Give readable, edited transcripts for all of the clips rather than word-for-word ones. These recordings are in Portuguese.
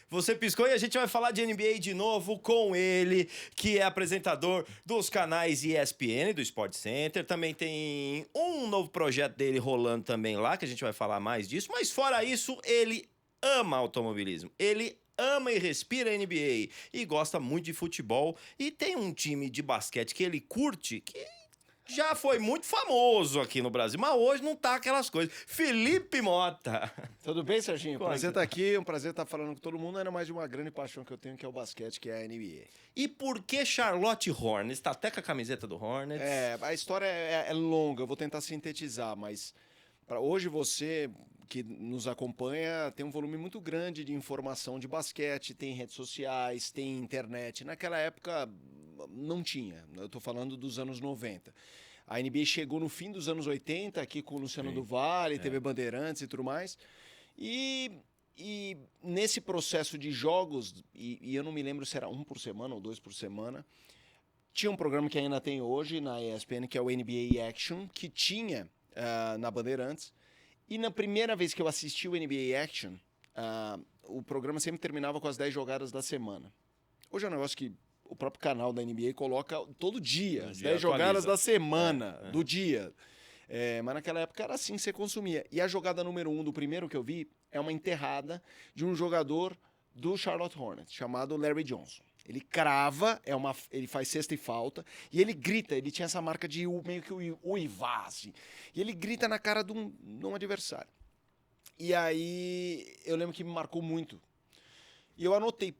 Você piscou e a gente vai falar de NBA de novo com ele, que é apresentador dos canais ESPN, do Sport Center. Também tem um novo projeto dele rolando também lá, que a gente vai falar mais disso. Mas fora isso, ele ama automobilismo. Ele ama e respira NBA e gosta muito de futebol. E tem um time de basquete que ele curte, que já foi muito famoso aqui no Brasil, mas hoje não tá aquelas coisas. Felipe Mota. Tudo bem, Serginho? Como é Prazer que estar aqui, um prazer estar falando com todo mundo, ainda mais de uma grande paixão que eu tenho, que é o basquete, que é a NBA. E por que Charlotte Hornets? Tá até com a camiseta do Hornets. A história é longa, eu vou tentar sintetizar, mas para hoje você que nos acompanha tem um volume muito grande de informação de basquete, tem redes sociais, tem internet. Naquela época não tinha, eu tô falando dos anos 90. A NBA chegou no fim dos anos 80, aqui com o Luciano do Vale, TV Bandeirantes e tudo mais. E nesse processo de jogos, e eu não me lembro se era 1 por semana ou 2 por semana, tinha um programa que ainda tem hoje na ESPN, que é o NBA Action, que tinha na Bandeirantes. E na primeira vez que eu assisti o NBA Action, o programa sempre terminava com as 10 jogadas da semana. Hoje é um negócio que o próprio canal da NBA coloca todo dia, as 10 jogadas da semana, do dia. Mas naquela época era assim que você consumia. E a jogada número 1 do primeiro que eu vi é uma enterrada de um jogador do Charlotte Hornets, chamado Larry Johnson. Ele crava, ele faz cesta e falta, e ele grita, ele tinha essa marca de meio que uivar, assim. E ele grita na cara de um adversário. E aí eu lembro que me marcou muito. E eu anotei,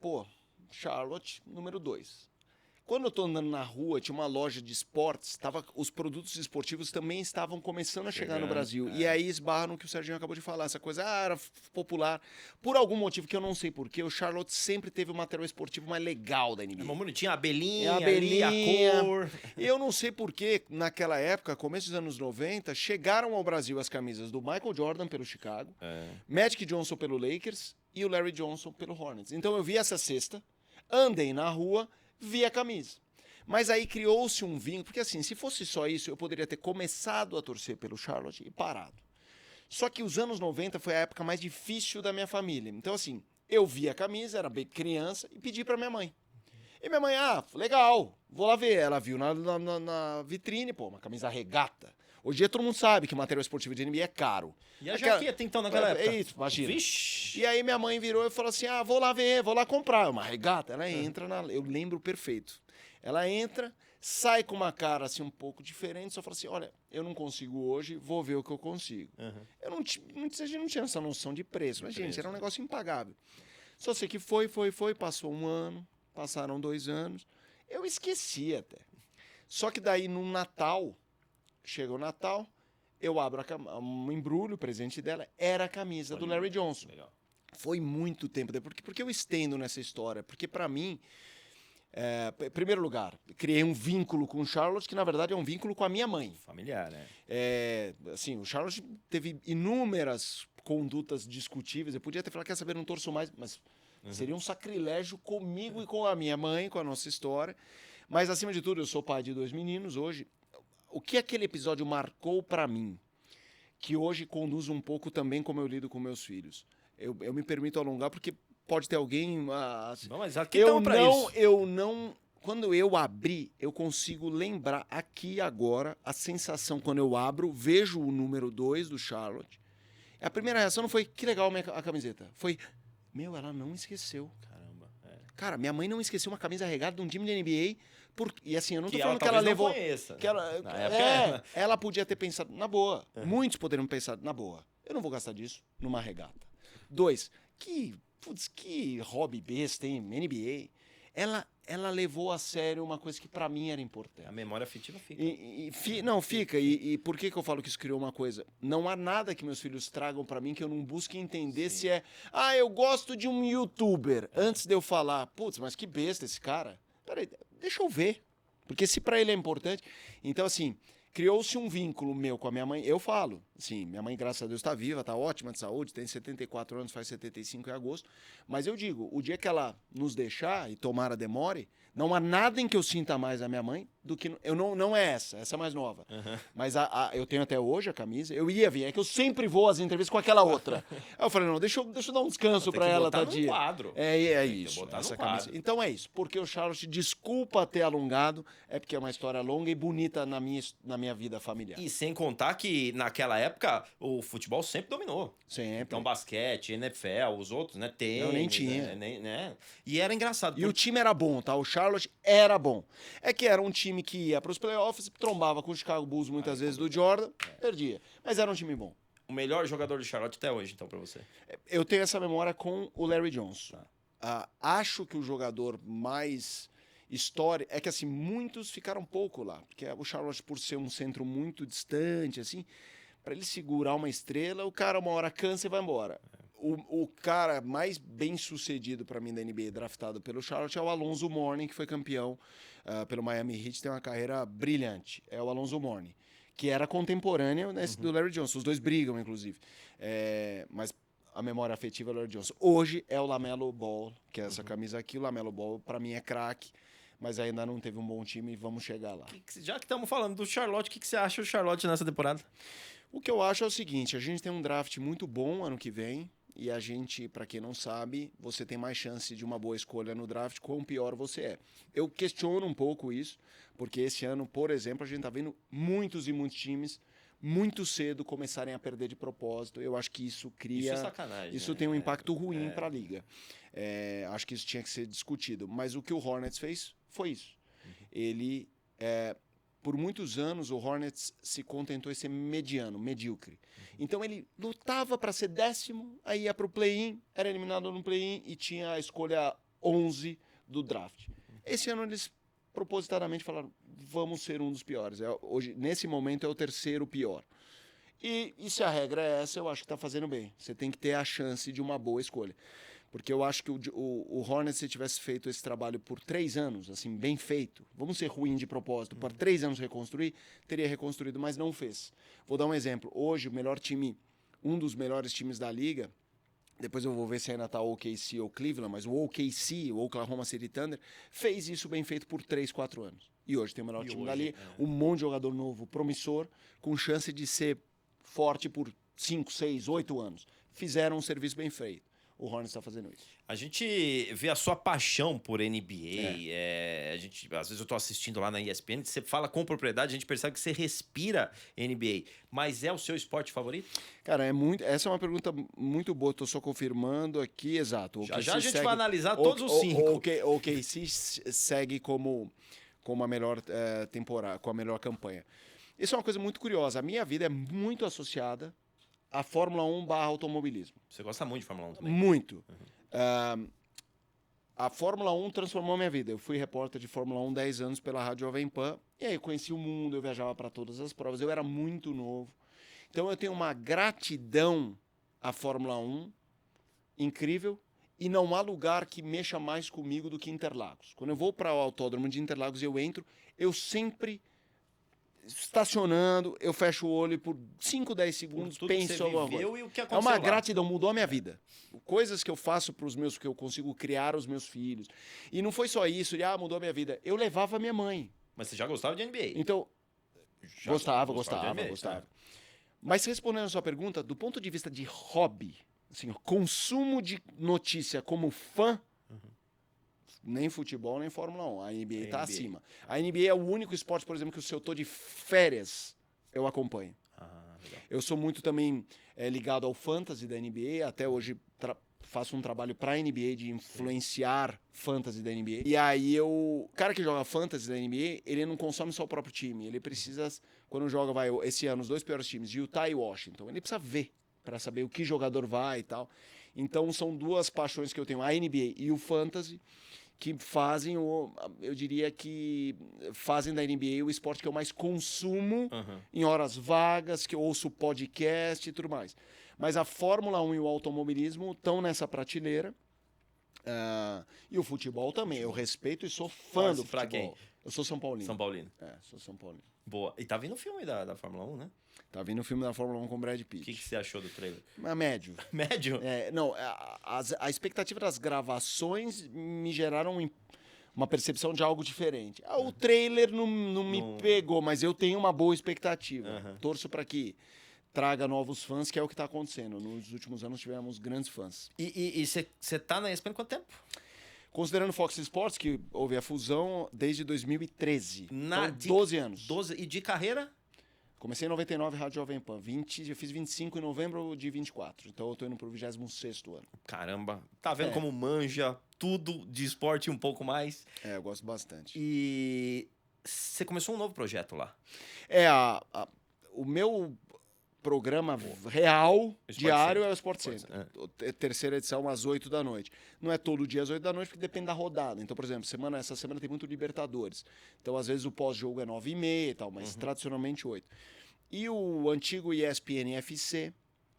Charlotte, número 2. Quando eu tô andando na rua, tinha uma loja de esportes, os produtos esportivos também estavam começando a chegar no Brasil. E aí esbarra no que o Serginho acabou de falar, essa coisa, era popular. Por algum motivo que eu não sei porquê, o Charlotte sempre teve o material esportivo mais legal da NBA. É uma bonitinha, a abelhinha, ali, a cor. Eu não sei porquê, naquela época, começo dos anos 90, chegaram ao Brasil as camisas do Michael Jordan pelo Chicago, Magic Johnson pelo Lakers e o Larry Johnson pelo Hornets. Então eu vi essa cesta, andei na rua, vi a camisa. Mas aí criou-se um vínculo, porque assim, se fosse só isso, eu poderia ter começado a torcer pelo Charlotte e parado. Só que os anos 90 foi a época mais difícil da minha família. Então assim, eu vi a camisa, era bem criança, e pedi pra minha mãe. E minha mãe, legal, vou lá ver. Ela viu na vitrine, uma camisa regata. Hoje em dia todo mundo sabe que material esportivo de NBA é caro. E a jaqueta, então, naquela época? É isso, imagina. Vixe. E aí minha mãe virou e falou assim, vou lá ver, vou lá comprar. Uma regata. Ela entra eu lembro perfeito. Ela entra, sai com uma cara assim um pouco diferente, só fala assim, olha, eu não consigo hoje, vou ver o que eu consigo. Eu não tinha essa noção de preço, mas gente, era um negócio impagável. Só sei que foi, passou um ano, passaram 2 anos, eu esqueci até. Só que daí no Natal, chega o Natal, eu abro um embrulho, o presente dela, era a camisa do Larry Johnson. Legal. Foi muito tempo depois. Por que eu estendo nessa história? Porque pra mim, em primeiro lugar, criei um vínculo com o Charlotte, que na verdade é um vínculo com a minha mãe. Familiar, né? Assim, o Charlotte teve inúmeras condutas discutíveis. Eu podia ter falado, quer saber, não torço mais, mas seria um sacrilégio comigo e com a minha mãe, com a nossa história. Mas acima de tudo, eu sou pai de 2 meninos hoje. O que aquele episódio marcou pra mim, que hoje conduz um pouco também como eu lido com meus filhos. Eu me permito alongar porque pode ter alguém... Não, mas aqui estamos pra isso. Eu não... Quando eu abri, eu consigo lembrar aqui agora a sensação quando eu abro, vejo o número 2 do Charlotte. A primeira reação não foi, que legal a camiseta. Foi, ela não esqueceu. Caramba. Cara, minha mãe não esqueceu uma camisa regada de um time de NBA. E assim, eu não tô Que falando ela que ela levou. Não conheça. Que ela, ela podia ter pensado na boa. Muitos poderiam pensar na boa. Eu não vou gastar disso numa regata. 2, que hobby besta, hein? NBA. Ela levou a sério uma coisa que pra mim era importante. A memória afetiva fica. Não, fica. E por que eu falo que isso criou uma coisa? Não há nada que meus filhos tragam pra mim que eu não busque entender. Sim. Se é... eu gosto de um youtuber. Antes de eu falar, mas que besta esse cara. Peraí, deixa eu ver. Porque se pra ele é importante... Então, assim, criou-se um vínculo meu com a minha mãe. Eu falo, sim, minha mãe, graças a Deus, está viva, está ótima de saúde, tem 74 anos, faz 75 em agosto. Mas eu digo, o dia que ela nos deixar, e tomara demore, não há nada em que eu sinta mais a minha mãe do que... Não é essa é mais nova. Uhum. Mas eu tenho até hoje a camisa, eu ia vir, é que eu sempre vou às entrevistas com aquela outra. Aí eu falei, não, deixa eu dar um descanso para ela, tadinha. Quadro. É Tem que isso, botar essa no camisa. quadro. Então é isso, porque o Charlotte, desculpa ter alongado, é porque é uma história longa e bonita na minha vida familiar. E sem contar que naquela época o futebol sempre dominou. Sempre. Então basquete, NFL, os outros, né? Tênis, Eu nem tinha. Né? E era engraçado. E o time era bom, tá? O Charlotte era bom. É que era um time que ia para os playoffs, trombava com o Chicago Bulls muitas vezes do Jordan, perdia. Mas era um time bom. O melhor jogador de Charlotte até hoje, então, pra você. Eu tenho essa memória com o Larry Johnson. Tá. Acho que o jogador mais histórico... É que, assim, muitos ficaram pouco lá. Porque o Charlotte, por ser um centro muito distante, assim, para ele segurar uma estrela, o cara uma hora cansa e vai embora. O cara mais bem sucedido para mim da NBA, draftado pelo Charlotte, é o Alonzo Mourning, que foi campeão pelo Miami Heat, tem uma carreira brilhante. É o Alonzo Mourning, que era contemporâneo do Larry Johnson. Os dois brigam, inclusive. Mas a memória afetiva é o Larry Johnson. Hoje é o LaMelo Ball, que é essa camisa aqui. O LaMelo Ball, para mim, é craque, mas ainda não teve um bom time e vamos chegar lá. Já que estamos falando do Charlotte, o que você acha do Charlotte nessa temporada? O que eu acho é o seguinte, a gente tem um draft muito bom ano que vem, e a gente, para quem não sabe, você tem mais chance de uma boa escolha no draft, quão pior você é. Eu questiono um pouco isso, porque esse ano, por exemplo, a gente está vendo muitos e muitos times muito cedo começarem a perder de propósito. Eu acho que isso cria... Isso é sacanagem. Isso tem um impacto ruim para a liga. Acho que isso tinha que ser discutido. Mas o que o Hornets fez foi isso. Ele... por muitos anos, o Hornets se contentou em ser mediano, medíocre. Então, ele lutava para ser 10º, aí ia para o play-in, era eliminado no play-in e tinha a escolha 11 do draft. Esse ano, eles propositadamente falaram, vamos ser um dos piores. Hoje, nesse momento, é o 3º pior. E se a regra é essa, eu acho que está fazendo bem. Você tem que ter a chance de uma boa escolha. Porque eu acho que o Hornets, se tivesse feito esse trabalho por 3 anos, assim, bem feito, vamos ser ruim de propósito, por 3 anos reconstruir, teria reconstruído, mas não fez. Vou dar um exemplo. Hoje, o melhor time, um dos melhores times da liga, depois eu vou ver se ainda está o OKC ou Cleveland, mas o OKC, o Oklahoma City Thunder, fez isso bem feito por 3, 4 anos. E hoje tem o melhor time da liga, um monte de jogador novo, promissor, com chance de ser forte por 5, 6, 8 anos. Fizeram um serviço bem feito. O Hornets está fazendo isso. A gente vê a sua paixão por NBA. A gente, às vezes eu tô assistindo lá na ESPN, você fala com propriedade, a gente percebe que você respira NBA. Mas é o seu esporte favorito? Cara, essa é uma pergunta muito boa. Estou só confirmando aqui, exato. Já a gente vai analisar todos os 5. O OKC segue como a melhor temporada, com a melhor campanha. Isso é uma coisa muito curiosa. A minha vida é muito associada a Fórmula 1 / automobilismo. Você gosta muito de Fórmula 1 também? Muito. A Fórmula 1 transformou a minha vida. Eu fui repórter de Fórmula 1 10 anos pela Rádio Jovem Pan. E aí eu conheci o mundo, eu viajava para todas as provas. Eu era muito novo. Então eu tenho uma gratidão à Fórmula 1 incrível. E não há lugar que mexa mais comigo do que Interlagos. Quando eu vou para o autódromo de Interlagos e eu entro, eu sempre... estacionando, eu fecho o olho e por 5, 10 segundos penso alguma coisa. E o que aconteceu é uma lá. gratidão, mudou a minha vida. Coisas que eu faço para os meus, que eu consigo criar os meus filhos. E não foi só isso, mudou a minha vida. Eu levava a minha mãe. Mas você já gostava de NBA? Então, Já gostava. de NBA, Mas respondendo a sua pergunta, do ponto de vista de hobby, assim, consumo de notícia como fã, nem futebol, nem Fórmula 1. A NBA está acima. A NBA é o único esporte, por exemplo, que se eu estou de férias, eu acompanho. Legal. Eu sou muito também ligado ao fantasy da NBA. Até hoje faço um trabalho para a NBA de influenciar fantasy da NBA. E aí o cara que joga fantasy da NBA, ele não consome só o próprio time. Ele precisa, quando joga, esse ano, os 2 piores times, Utah e Washington, ele precisa ver para saber o que jogador vai e tal. Então são 2 paixões que eu tenho, a NBA e o fantasy, que fazem, eu diria que fazem da NBA o esporte que eu mais consumo em horas vagas, que eu ouço podcast e tudo mais. Mas a Fórmula 1 e o automobilismo estão nessa prateleira. E o futebol também. Eu respeito e sou fã do futebol. Pra quem? Eu sou São Paulino. São Paulino. Sou São Paulino. Boa. E tá vindo o filme da Fórmula 1, né? Tá vindo o filme da Fórmula 1 com o Brad O Pitt. que você achou do trailer? Mas médio. Médio? Não, a expectativa das gravações me geraram uma percepção de algo diferente. O trailer não me pegou, mas eu tenho uma boa expectativa. Torço para que traga novos fãs, que é o que está acontecendo. Nos últimos anos tivemos grandes fãs. E você tá na ESPN quanto tempo? Considerando Fox Sports, que houve a fusão desde 2013. Então, 12 anos. 12, e de carreira? Comecei em 99, Rádio Jovem Pan. Eu fiz 25 em novembro de 24. Então eu tô indo pro 26º ano. Caramba. Tá vendo como manja tudo de esporte e um pouco mais? Eu gosto bastante. E você começou um novo projeto lá. O meu programa real, diário, é o Sport Center. Terceira edição, às 8 da noite. Não é todo dia às 8 da noite, porque depende da rodada. Então, por exemplo, essa semana tem muito Libertadores. Então, às vezes, o pós-jogo é 9h30 e tal, mas tradicionalmente 8. E o antigo ESPN FC,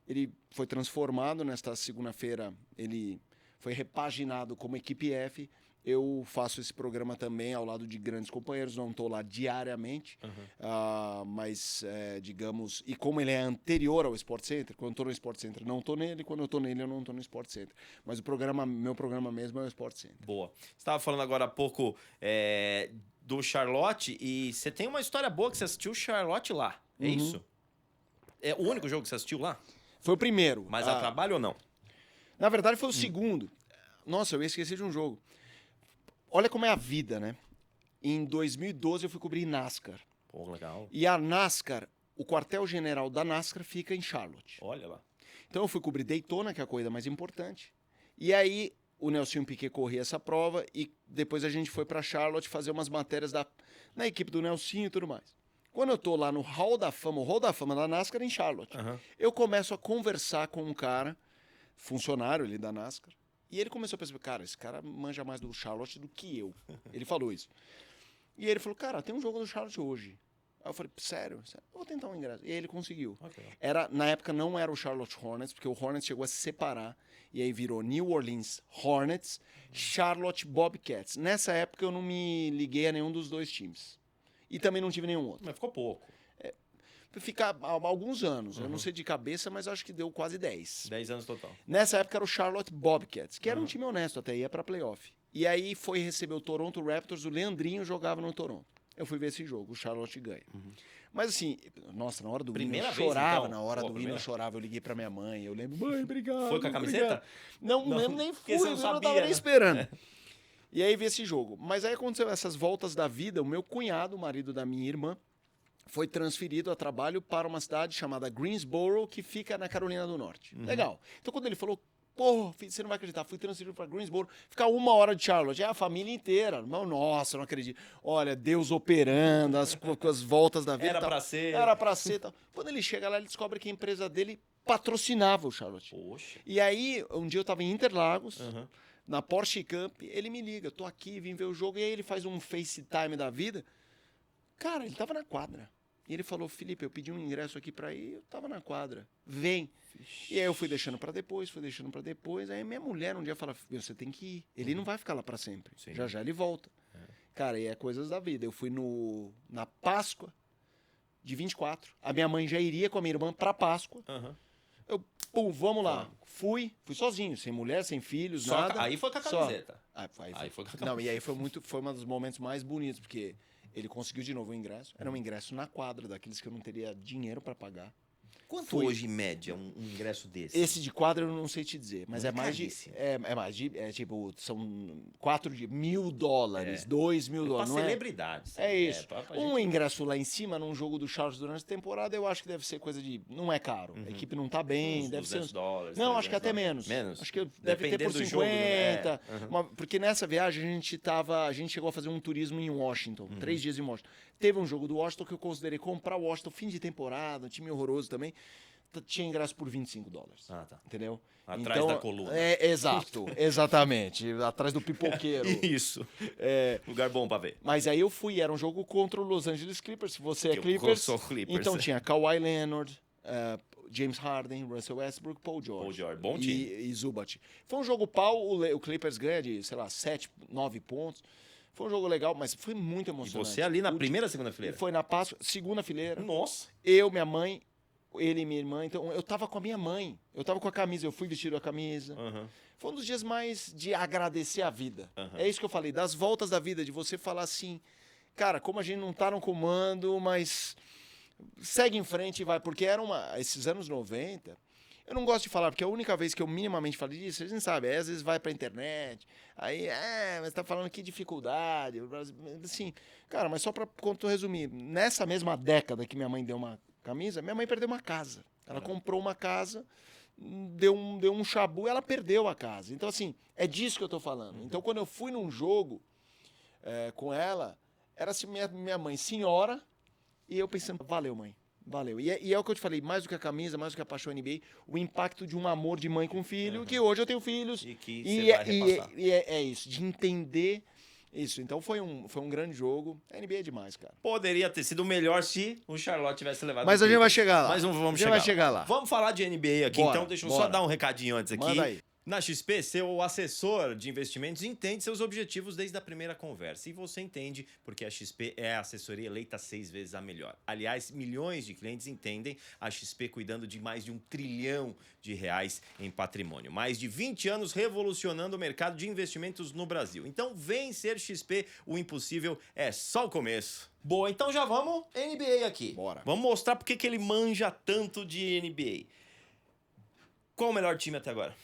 ele foi transformado nesta segunda-feira, ele foi repaginado como Equipe F. Eu faço esse programa também ao lado de grandes companheiros, não estou lá diariamente, mas, digamos, e como ele é anterior ao Sport Center, quando eu estou no Sport Center não estou nele, quando eu estou nele eu não estou no Sport Center. Mas meu programa mesmo é o Sport Center. Boa. Você estava falando agora há pouco do Charlotte, e você tem uma história boa que você assistiu Charlotte lá, é isso? É o único jogo que você assistiu lá? Foi o primeiro. Mas a trabalho ou não? Na verdade foi o segundo. Nossa, eu esqueci de um jogo. Olha como é a vida, né? Em 2012 eu fui cobrir NASCAR. Pô, legal. E a NASCAR, o quartel-general da NASCAR fica em Charlotte. Olha lá. Então eu fui cobrir Daytona, que é a corrida mais importante. E aí o Nelson Piquet corria essa prova e depois a gente foi para Charlotte fazer umas matérias na equipe do Nelson e tudo mais. Quando eu tô lá no Hall da Fama, o Hall da Fama da NASCAR em Charlotte, eu começo a conversar com um cara, funcionário ali da NASCAR. E ele começou a perceber, cara, esse cara manja mais do Charlotte do que eu. Ele falou isso. E ele falou, cara, tem um jogo do Charlotte hoje. Aí eu falei, sério? Eu vou tentar um ingresso. E aí ele conseguiu. Okay. Na época não era o Charlotte Hornets, porque o Hornets chegou a se separar. E aí virou New Orleans Hornets, Charlotte Bobcats. Nessa época eu não me liguei a nenhum dos dois times. E também não tive nenhum outro. Mas ficou pouco. Ficar alguns anos. Eu não sei de cabeça, mas acho que deu quase 10. 10 anos total. Nessa época era o Charlotte Bobcats, que era um time honesto, até ia pra playoff. E aí foi receber o Toronto Raptors, o Leandrinho jogava no Toronto. Eu fui ver esse jogo, o Charlotte ganha. Mas assim, nossa, na hora do hino eu chorava, então? Na hora do hino eu chorava, eu liguei pra minha mãe, eu lembro, mãe, obrigado. Foi com a camiseta? Não, nem fui, eu não tava nem esperando. E aí vi esse jogo. Mas aí aconteceu essas voltas da vida, o meu cunhado, o marido da minha irmã, foi transferido a trabalho para uma cidade chamada Greensboro, que fica na Carolina do Norte. Legal. Então, quando ele falou, pô, filho, você não vai acreditar, fui transferido para Greensboro, ficar 1 hora de Charlotte. É a família inteira. Nossa, eu não acredito. Olha, Deus operando, com as voltas da vida. Era para ser. Era para ser. Tal. Quando ele chega lá, ele descobre que a empresa dele patrocinava o Charlotte. Poxa. E aí, um dia eu estava em Interlagos, na Porsche Cup, ele me liga, tô aqui, vim ver o jogo, e aí ele faz um FaceTime da vida. Cara, ele tava na quadra. E ele falou, Felipe, eu pedi um ingresso aqui pra ir, eu tava na quadra. Vem. Ixi. E aí eu fui deixando pra depois. Aí minha mulher um dia fala, você tem que ir. Ele não vai ficar lá pra sempre. Sim. Já já ele volta. Cara, e é coisas da vida. Eu fui na Páscoa de 24. A minha mãe já iria com a minha irmã pra Páscoa. Eu, vamos lá. Fui sozinho, sem mulher, sem filhos, nada. Aí foi com a camiseta. Aí foi com a camiseta. Não, e aí foi um dos momentos mais bonitos, porque ele conseguiu de novo o ingresso. Era um ingresso na quadra, daqueles que eu não teria dinheiro para pagar. Quanto hoje, em média, um ingresso desse? Esse de quadra eu não sei te dizer, mas é mais de... tipo, são $1.000, $2.000. Pra celebridades. É isso. Ingresso lá em cima, num jogo do Charles durante a temporada, eu acho que deve ser coisa de... Não é caro. A equipe não tá bem, deve ser... $200, não, acho que até menos. Acho que deve ter por 50. Jogo, né? Porque nessa viagem a gente chegou a fazer um turismo em Washington, 3 dias em Washington. Teve um jogo do Washington que eu considerei comprar o Washington fim de temporada, um time horroroso também. Tinha ingresso por $25. Ah, tá. Entendeu? Atrás da coluna. Exato, exatamente. Atrás do pipoqueiro. Isso. Lugar bom pra ver. Mas aí eu fui, era um jogo contra o Los Angeles Clippers. Se você é Clippers, eu sou Clippers. Então tinha Kawhi Leonard, James Harden, Russell Westbrook, Paul George. Bom time. E Zubac. Foi um jogo pau, o Clippers ganha de, sei lá, 7, 9 pontos. Foi um jogo legal, mas foi muito E emocionante. você ali na primeira, segunda fileira? Foi na Páscoa, segunda fileira. Nossa. Eu, minha mãe, ele e minha irmã. Então, eu tava com a minha mãe. Eu tava com a camisa, eu fui vestido a camisa. Aham. Foi um dos dias mais de agradecer a vida. Aham. É isso que eu falei, das voltas da vida, de você falar assim, cara, como a gente não tá no comando, mas segue em frente e vai. Porque esses anos 90, eu não gosto de falar, porque a única vez que eu minimamente falei disso, a gente sabe, aí às vezes vai pra internet, aí, mas tá falando que dificuldade, assim, cara, mas só pra resumir, nessa mesma década que minha mãe deu uma camisa, minha mãe perdeu uma casa. Ela comprou uma casa, deu um chabu, ela perdeu a casa. Então, assim, é disso que eu tô falando. Então, quando eu fui num jogo com ela, era assim, minha mãe senhora, e eu pensando, valeu, mãe. Valeu. E é o que eu te falei, mais do que a camisa, mais do que a paixão NBA, o impacto de um amor de mãe com filho, que hoje eu tenho filhos. E que você vai repassar. É isso, de entender isso. Então foi um grande jogo. A NBA é demais, cara. Poderia ter sido melhor se o Charlotte tivesse levado. Mas a gente vai chegar lá. Mas vamos A gente vai chegar lá. Vamos falar de NBA aqui, Bora, então. Deixa eu bora. só dar um recadinho antes aqui. Manda aí. Na XP, seu assessor de investimentos entende seus objetivos desde a primeira conversa. E você entende porque a XP é a assessoria eleita 6 vezes a melhor. Aliás, milhões de clientes entendem a XP cuidando de mais de R$1 trilhão em patrimônio. Mais de 20 anos revolucionando o mercado de investimentos no Brasil. Então, vem ser XP, o impossível é só o começo. Boa, então já vamos NBA aqui. Bora. Vamos mostrar porque que ele manja tanto de NBA. Qual o melhor time até agora?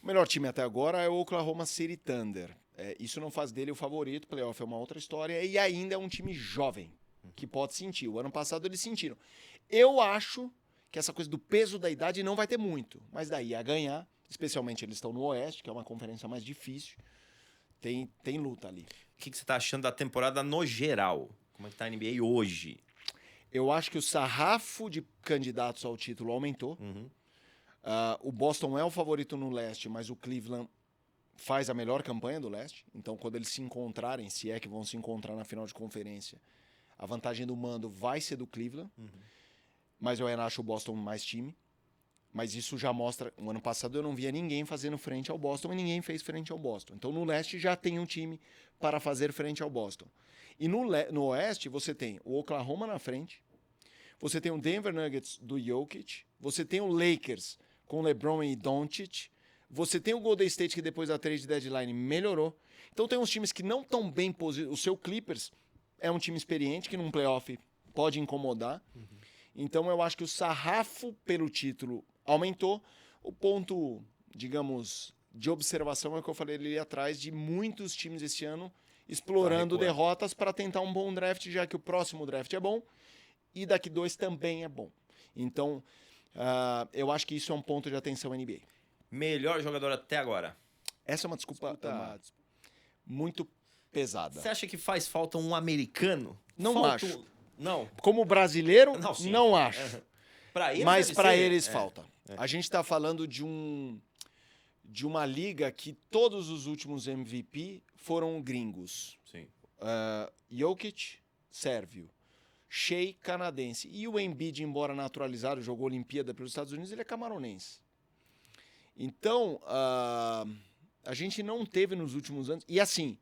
O melhor time até agora é o Oklahoma City Thunder. Isso não faz dele o favorito, playoff é uma outra história, e ainda é um time jovem, que pode sentir. O ano passado eles sentiram. Eu acho que essa coisa do peso da idade não vai ter muito, mas daí a ganhar, especialmente eles estão no Oeste, que é uma conferência mais difícil, tem luta ali. O que você está achando da temporada no geral? Como é que tá a NBA hoje? Eu acho que o sarrafo de candidatos ao título aumentou. O Boston é o favorito no leste, mas o Cleveland faz a melhor campanha do leste. Então, quando eles se encontrarem, se é que vão se encontrar na final de conferência, a vantagem do mando vai ser do Cleveland. Mas eu ainda acho o Boston mais time. Mas isso já mostra... O ano passado eu não via ninguém fazendo frente ao Boston e ninguém fez frente ao Boston. Então, no leste já tem um time para fazer frente ao Boston. E no oeste você tem o Oklahoma na frente, você tem o Denver Nuggets do Jokic, você tem o Lakers com LeBron e Doncic. Você tem o Golden State, que depois da trade deadline melhorou. Então tem uns times que não estão bem posicionados. O seu Clippers é um time experiente, que num playoff pode incomodar. Então eu acho que o sarrafo pelo título aumentou. O ponto, digamos, de observação é o que eu falei ali atrás, de muitos times esse ano explorando derrotas para tentar um bom draft, já que o próximo draft é bom e daqui 2 também é bom. Então... eu acho que isso é um ponto de atenção NBA. Melhor jogador até agora? Essa é uma desculpa muito pesada. Você acha que faz falta um americano? Não acho. Não? Como brasileiro, Sim. não acho. Pra eles mas deve para ser- eles falta. A gente está falando de uma liga que todos os últimos MVP foram gringos. Sim. Jokic, sérvio. Shea, canadense. E o Embiid, embora naturalizado, jogou Olimpíada pelos Estados Unidos, ele é camaronense. Então, a gente não teve nos últimos anos... E assim,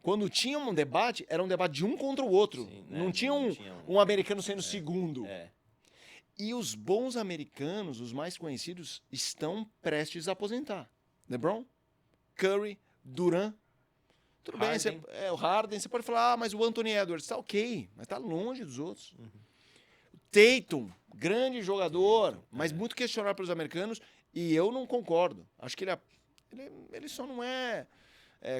quando tinha um debate, era um debate de um contra o outro. Sim, né? Não tinha um americano sendo segundo. E os bons americanos, os mais conhecidos, estão prestes a aposentar. LeBron, Curry, Durant. Tudo bem, o Harden, você pode falar, mas o Anthony Edwards tá ok, mas tá longe dos outros. O Tatum, grande jogador, mas muito questionado pelos americanos, e eu não concordo. Acho que ele só não é,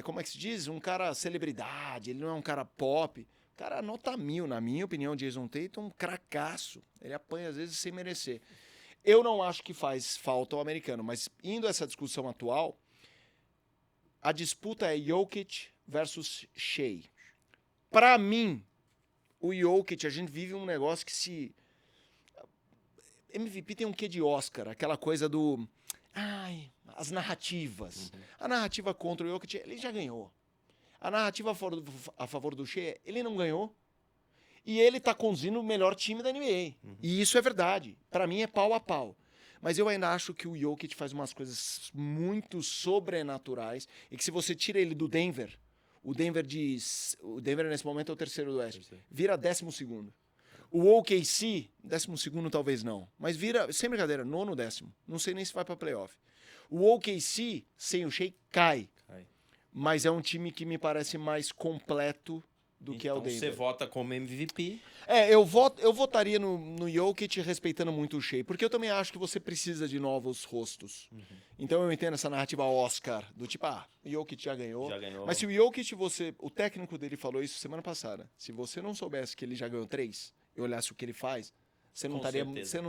como é que se diz, um cara celebridade, ele não é um cara pop. Cara, nota 1000, na minha opinião, Jason Tatum, cracaço. Ele apanha às vezes sem merecer. Eu não acho que faz falta ao americano, mas indo a essa discussão atual, a disputa é Jokic versus Shea. Para mim, o Jokic, a gente vive um negócio que se... MVP tem um quê de Oscar, aquela coisa do... as narrativas. A narrativa contra o Jokic, ele já ganhou. A narrativa a favor do Shea, ele não ganhou. E ele tá conduzindo o melhor time da NBA. E isso é verdade. Para mim é pau a pau. Mas eu ainda acho que o Jokic faz umas coisas muito sobrenaturais e que se você tira ele do Denver, O Denver nesse momento é o terceiro do Oeste. Terceiro. Vira 12º. O OKC, 12º talvez não, mas vira, sem brincadeira, 9º, 10º. Não sei nem se vai para playoff. O OKC, sem o Shea, cai. Mas é um time que me parece mais completo do que é o Então Denver. você vota como MVP. Eu votaria no Jokic respeitando muito o Shea, porque eu também acho que você precisa de novos rostos. Então eu entendo essa narrativa Oscar, do tipo, o Jokic já ganhou. Mas se o Jokic, o técnico dele falou isso semana passada, se você não soubesse que ele já ganhou 3 e olhasse o que ele faz, você não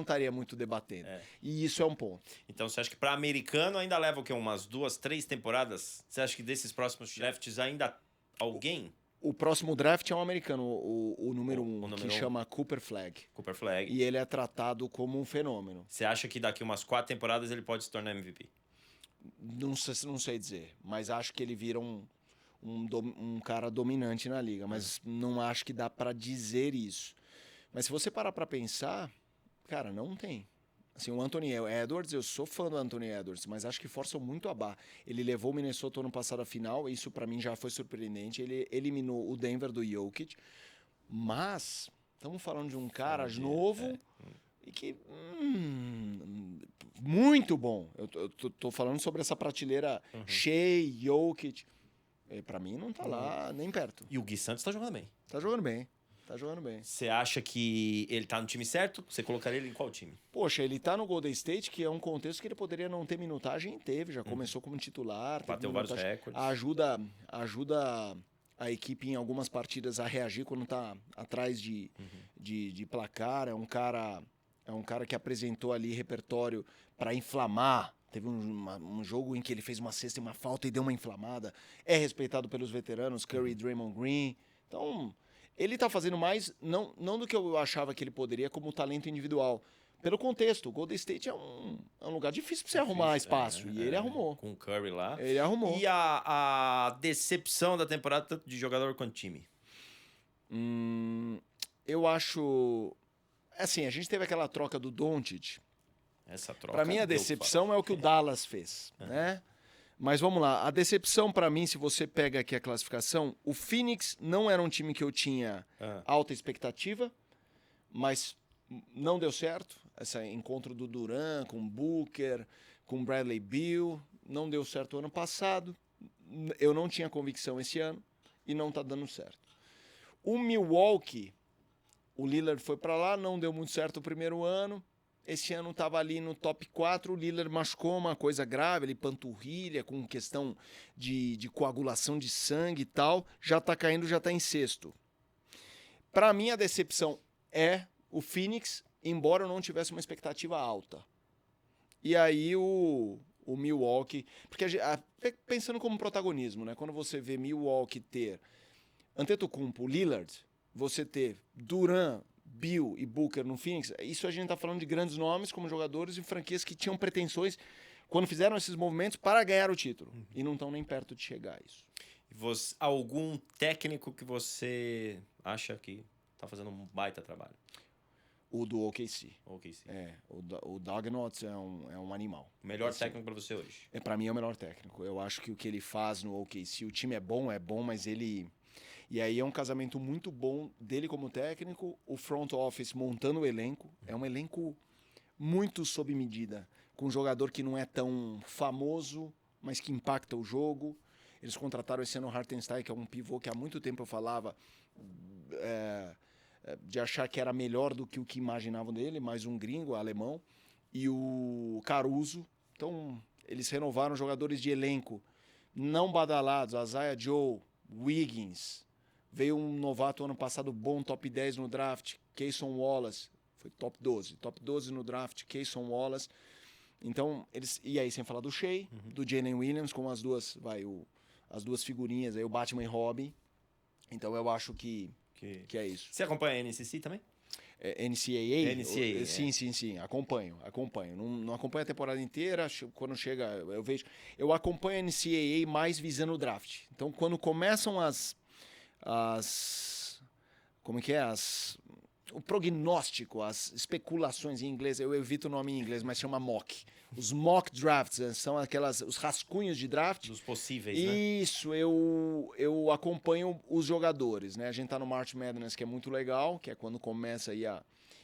estaria muito debatendo. E isso é um ponto. Então você acha que para americano ainda leva o quê? Umas 2, 3 temporadas? Você acha que desses próximos drafts ainda alguém? O próximo draft é um americano, o número 1, que chama Cooper Flag. Cooper Flag. E ele é tratado como um fenômeno. Você acha que daqui umas 4 temporadas ele pode se tornar MVP? Não sei dizer, mas acho que ele vira um cara dominante na liga, mas não acho que dá para dizer isso. Mas se você parar para pensar, cara, não tem. Assim, o Anthony Edwards, eu sou fã do Anthony Edwards, mas acho que forçam muito a barra. Ele levou o Minnesota ano passado à final, isso para mim já foi surpreendente. Ele eliminou o Denver do Jokic, mas estamos falando de um cara novo e que muito bom. Eu tô falando sobre essa prateleira Shea, Jokic. Para mim não tá lá nem perto. E o Gui Santos tá jogando bem. Tá jogando bem. Tá jogando bem. Você acha que ele tá no time certo? Você colocaria ele em qual time? Poxa, ele tá no Golden State, que é um contexto que ele poderia não ter minutagem, teve. Já começou como titular. Bateu vários recordes. Ajuda a equipe em algumas partidas a reagir quando tá atrás de placar. É um cara que apresentou ali repertório para inflamar. Teve um jogo em que ele fez uma cesta e uma falta e deu uma inflamada. É respeitado pelos veteranos, Curry e Draymond Green. Então, ele tá fazendo mais, não do que eu achava que ele poderia, como talento individual. Pelo contexto, o Golden State é um lugar difícil pra você arrumar espaço. E ele arrumou. Com o Curry lá. Ele arrumou. E a decepção da temporada, tanto de jogador quanto time? Eu acho... Assim, a gente teve aquela troca do Doncic. Essa troca... Pra mim, a decepção é o que o Dallas fez, né? Mas vamos lá, a decepção pra mim, se você pega aqui a classificação, o Phoenix não era um time que eu tinha alta expectativa, mas não deu certo. Esse encontro do Durant com o Booker, com o Bradley Beal, não deu certo ano passado. Eu não tinha convicção esse ano e não tá dando certo. O Milwaukee, o Lillard foi pra lá, não deu muito certo o primeiro ano. Esse ano estava ali no top 4, o Lillard machucou uma coisa grave, ele panturrilha com questão de coagulação de sangue e tal, já está caindo, já está em sexto. Para mim a decepção é o Phoenix, embora eu não tivesse uma expectativa alta. E aí o Milwaukee, porque pensando como protagonismo, né? Quando você vê Milwaukee ter Antetokounmpo, Lillard, você ter Durant, Beal e Booker no Phoenix, isso a gente está falando de grandes nomes como jogadores e franquias que tinham pretensões quando fizeram esses movimentos para ganhar o título. E não estão nem perto de chegar a isso. Algum técnico que você acha que está fazendo um baita trabalho? O do OKC. OKC. O Dagnott é um animal. O melhor técnico para você hoje? Para mim é o melhor técnico. Eu acho que o que ele faz no OKC, o time é bom, mas ele... E aí é um casamento muito bom dele como técnico, o front office montando o elenco. É um elenco muito sob medida, com um jogador que não é tão famoso, mas que impacta o jogo. Eles contrataram esse ano o Hartenstein, que é um pivô que há muito tempo eu falava de achar que era melhor do que o que imaginavam dele, mais um gringo, alemão. E o Caruso. Então, eles renovaram jogadores de elenco não badalados, Isaiah Joe, Wiggins... Veio um novato ano passado bom, top 10 no draft, Cason Wallace, foi top 12. Top 12 no draft, Cason Wallace. Então, e aí sem falar do Shea, do Jalen Williams, com as duas figurinhas, aí o Batman e Robin. Então eu acho que é isso. Você acompanha a NCC também? NCAA? NCAA, Sim, acompanho. Não acompanho a temporada inteira, quando chega eu vejo. Eu acompanho a NCAA mais visando o draft. Então quando começam o prognóstico, as especulações em inglês, eu evito o nome em inglês, mas chama mock. Os mock drafts são os rascunhos de draft. Dos possíveis, né? Isso, eu acompanho os jogadores, né? A gente tá no March Madness, que é muito legal, que é quando começa aí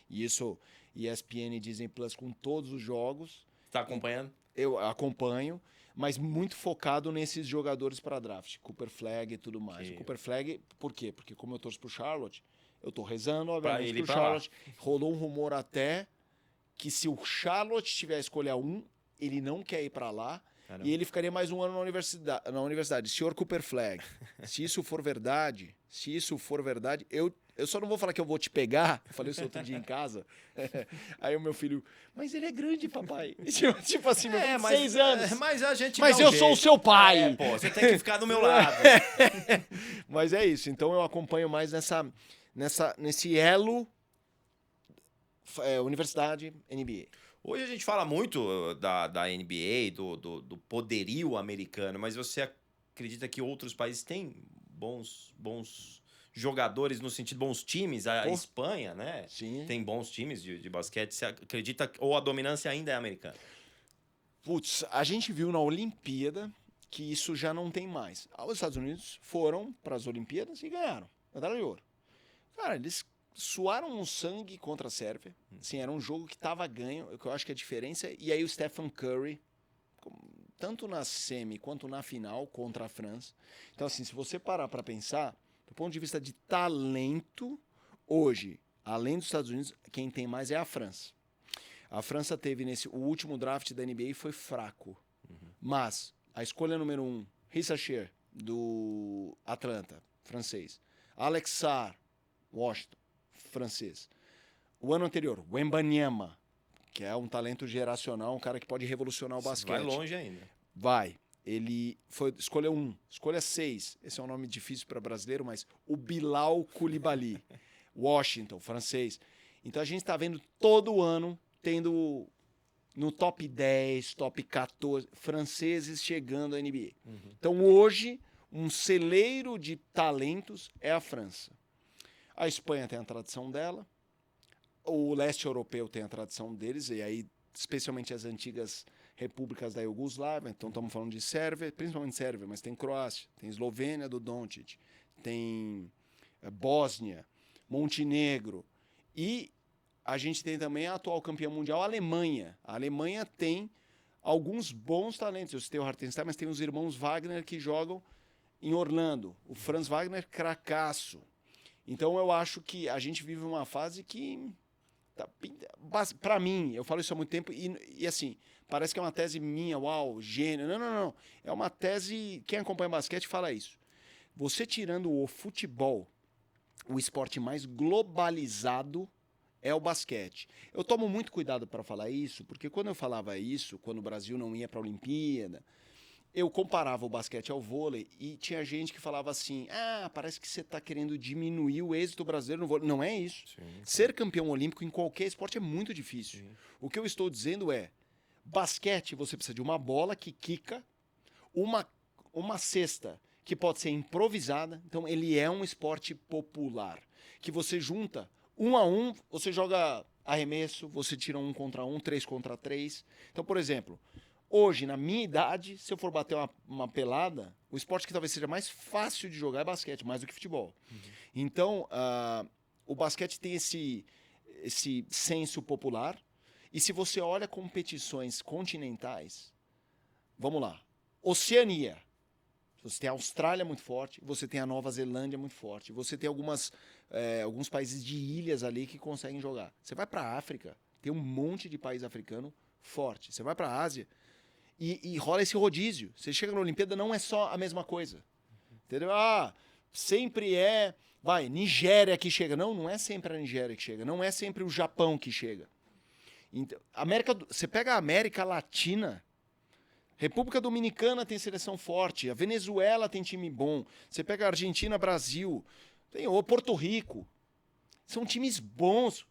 isso, ESPN e Disney Plus com todos os jogos. Tá acompanhando? Eu acompanho, mas muito focado nesses jogadores para draft, Cooper Flag e tudo mais. Sim. O Cooper Flag, por quê? Porque como eu torço pro Charlotte, eu tô rezando, obviamente, ele pro pra lá. Charlotte. Rolou um rumor até que se o Charlotte tiver a escolha 1, ele não quer ir para lá. Caramba. E ele ficaria mais um ano na universidade. Senhor Cooper Flag, se isso for verdade, eu só não vou falar que eu vou te pegar. Eu falei isso outro dia em casa. Aí o meu filho, mas ele é grande, papai. Tipo assim, meu filho, 6 anos. Mas a gente Mas dá um eu sou o jeito. seu pai. Pô, você tem que ficar do meu lado. Mas é isso. Então eu acompanho mais nesse elo universidade, NBA. Hoje a gente fala muito da NBA, do poderio americano, mas você acredita que outros países têm bons jogadores, no sentido bons times? A Espanha, né? Sim. Tem bons times de basquete. Você acredita ou a dominância ainda é americana? Putz, a gente viu na Olimpíada que isso já não tem mais. Os Estados Unidos foram para as Olimpíadas e ganharam. Medalha de ouro. Cara, eles suaram no sangue contra a Sérvia. Sim, era um jogo que estava ganho, o que eu acho que é a diferença. E aí o Stephen Curry, tanto na semi quanto na final, contra a França. Então, assim, se você parar para pensar, do ponto de vista de talento, hoje, além dos Estados Unidos, quem tem mais é a França. A França teve o último draft da NBA foi fraco. Mas a escolha número 1, Risa Shear, do Atlanta, francês. Alex Sarr, Washington, francês. O ano anterior, Wembanyama, que é um talento geracional, um cara que pode revolucionar o basquete. Vai longe ainda. Vai. Ele foi escolha 1, escolha 6. Esse é um nome difícil para brasileiro, mas o Bilal Coulibaly, Washington, francês. Então a gente está vendo todo ano tendo no top 10, top 14, franceses chegando à NBA. Então hoje, um celeiro de talentos é a França. A Espanha tem a tradição dela, o leste europeu tem a tradição deles, e aí, especialmente as antigas repúblicas da Iugoslávia, então estamos falando de Sérvia, principalmente Sérvia, mas tem Croácia, tem Eslovênia do Doncic, tem Bósnia, Montenegro, e a gente tem também a atual campeã mundial, a Alemanha. A Alemanha tem alguns bons talentos, eu citei o Hartenstein, mas tem os irmãos Wagner que jogam em Orlando, o Franz Wagner, cracaço. Então eu acho que a gente vive uma fase que, para mim, eu falo isso há muito tempo, e assim, parece que é uma tese minha, uau, gênio. Não. É uma tese, quem acompanha basquete fala isso. Você tirando o futebol, o esporte mais globalizado é o basquete. Eu tomo muito cuidado para falar isso, porque quando eu falava isso, quando o Brasil não ia para a Olimpíada, eu comparava o basquete ao vôlei e tinha gente que falava assim, parece que você está querendo diminuir o êxito brasileiro no vôlei. Não é isso. Sim. Ser campeão olímpico em qualquer esporte é muito difícil. Sim. O que eu estou dizendo é, basquete você precisa de uma bola que quica, uma cesta que pode ser improvisada, então ele é um esporte popular, que você junta 1 a 1, você joga arremesso, você tira 1 contra 1, 3 contra 3. Então, por exemplo, hoje, na minha idade, se eu for bater uma pelada, o esporte que talvez seja mais fácil de jogar é basquete, mais do que futebol. Então, o basquete tem esse senso popular. E se você olha competições continentais, vamos lá, Oceania. Você tem a Austrália muito forte, você tem a Nova Zelândia muito forte, você tem alguns países de ilhas ali que conseguem jogar. Você vai para a África, tem um monte de país africano forte. Você vai para a Ásia e rola esse rodízio. Você chega na Olimpíada, não é só a mesma coisa. Entendeu? Sempre é... Nigéria que chega. Não é sempre a Nigéria que chega. Não é sempre o Japão que chega. Então, você pega a América Latina... República Dominicana tem seleção forte, a Venezuela tem time bom, você pega a Argentina, Brasil, tem o Porto Rico. São times bons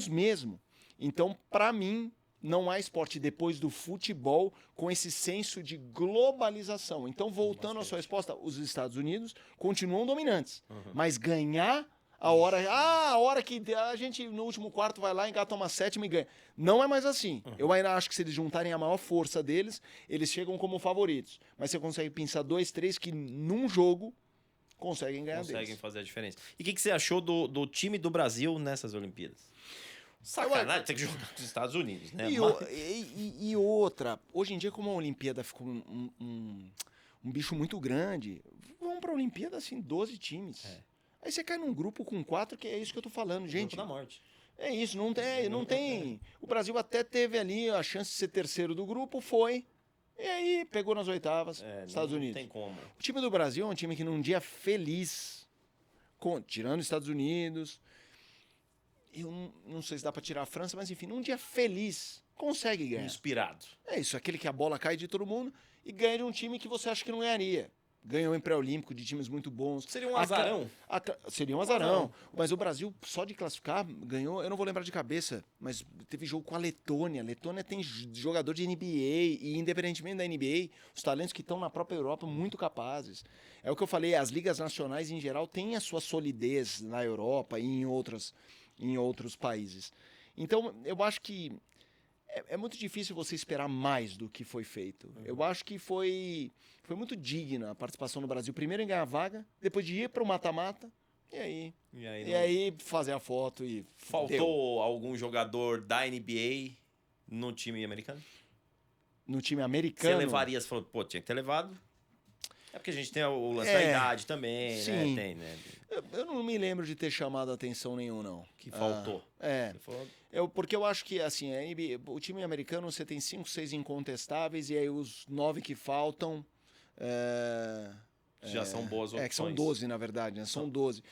mesmo. Então, para mim, não há esporte depois do futebol com esse senso de globalização. Então, voltando à sua resposta, os Estados Unidos continuam dominantes, mas ganhar A hora que a gente no último quarto vai lá, engata uma sétima e ganha. Não é mais assim. Eu ainda acho que se eles juntarem a maior força deles, eles chegam como favoritos. Mas você consegue pensar 2, 3 que num jogo conseguem ganhar Conseguem deles. fazer a diferença. E o que você achou do time do Brasil nessas Olimpíadas? Sacanagem, tem que jogar com os Estados Unidos, né? E outra, hoje em dia, como a Olimpíada ficou um bicho muito grande, vamos pra Olimpíada, assim, 12 times. Aí você cai num grupo com 4, que é isso que eu tô falando, gente. Grupo da morte. É isso, não tem. O Brasil até teve ali a chance de ser terceiro do grupo, foi. E aí pegou nas oitavas, Estados Unidos. Não tem como. O time do Brasil é um time que num dia feliz, tirando os Estados Unidos, eu não sei se dá pra tirar a França, mas enfim, num dia feliz, consegue ganhar. Inspirado. É isso, aquele que a bola cai de todo mundo e ganha de um time que você acha que não ganharia. Ganhou em pré-olímpico de times muito bons. Seria um azarão? Seria um azarão. Mas o Brasil, só de classificar, ganhou, eu não vou lembrar de cabeça, mas teve jogo com a Letônia. A Letônia tem jogador de NBA e, independentemente da NBA, os talentos que estão na própria Europa, muito capazes. É o que eu falei, as ligas nacionais, em geral, têm a sua solidez na Europa e em outros países. Então, eu acho que é muito difícil você esperar mais do que foi feito. Eu acho que foi muito digna a participação do Brasil. Primeiro em ganhar a vaga, depois de ir para o mata-mata, e aí fazer a foto e... Faltou algum jogador da NBA no time americano? No time americano? Você levaria, você falou, pô, tinha que ter levado. É porque a gente tem o lance da idade também, sim. né? Tem, né? Eu não me lembro de ter chamado a atenção nenhum, não. Que faltou. Porque eu acho que, assim, a NBA, o time americano você tem 5, 6 incontestáveis e aí os 9 que faltam... Já são boas opções. Que são 12, na verdade, né? São 12.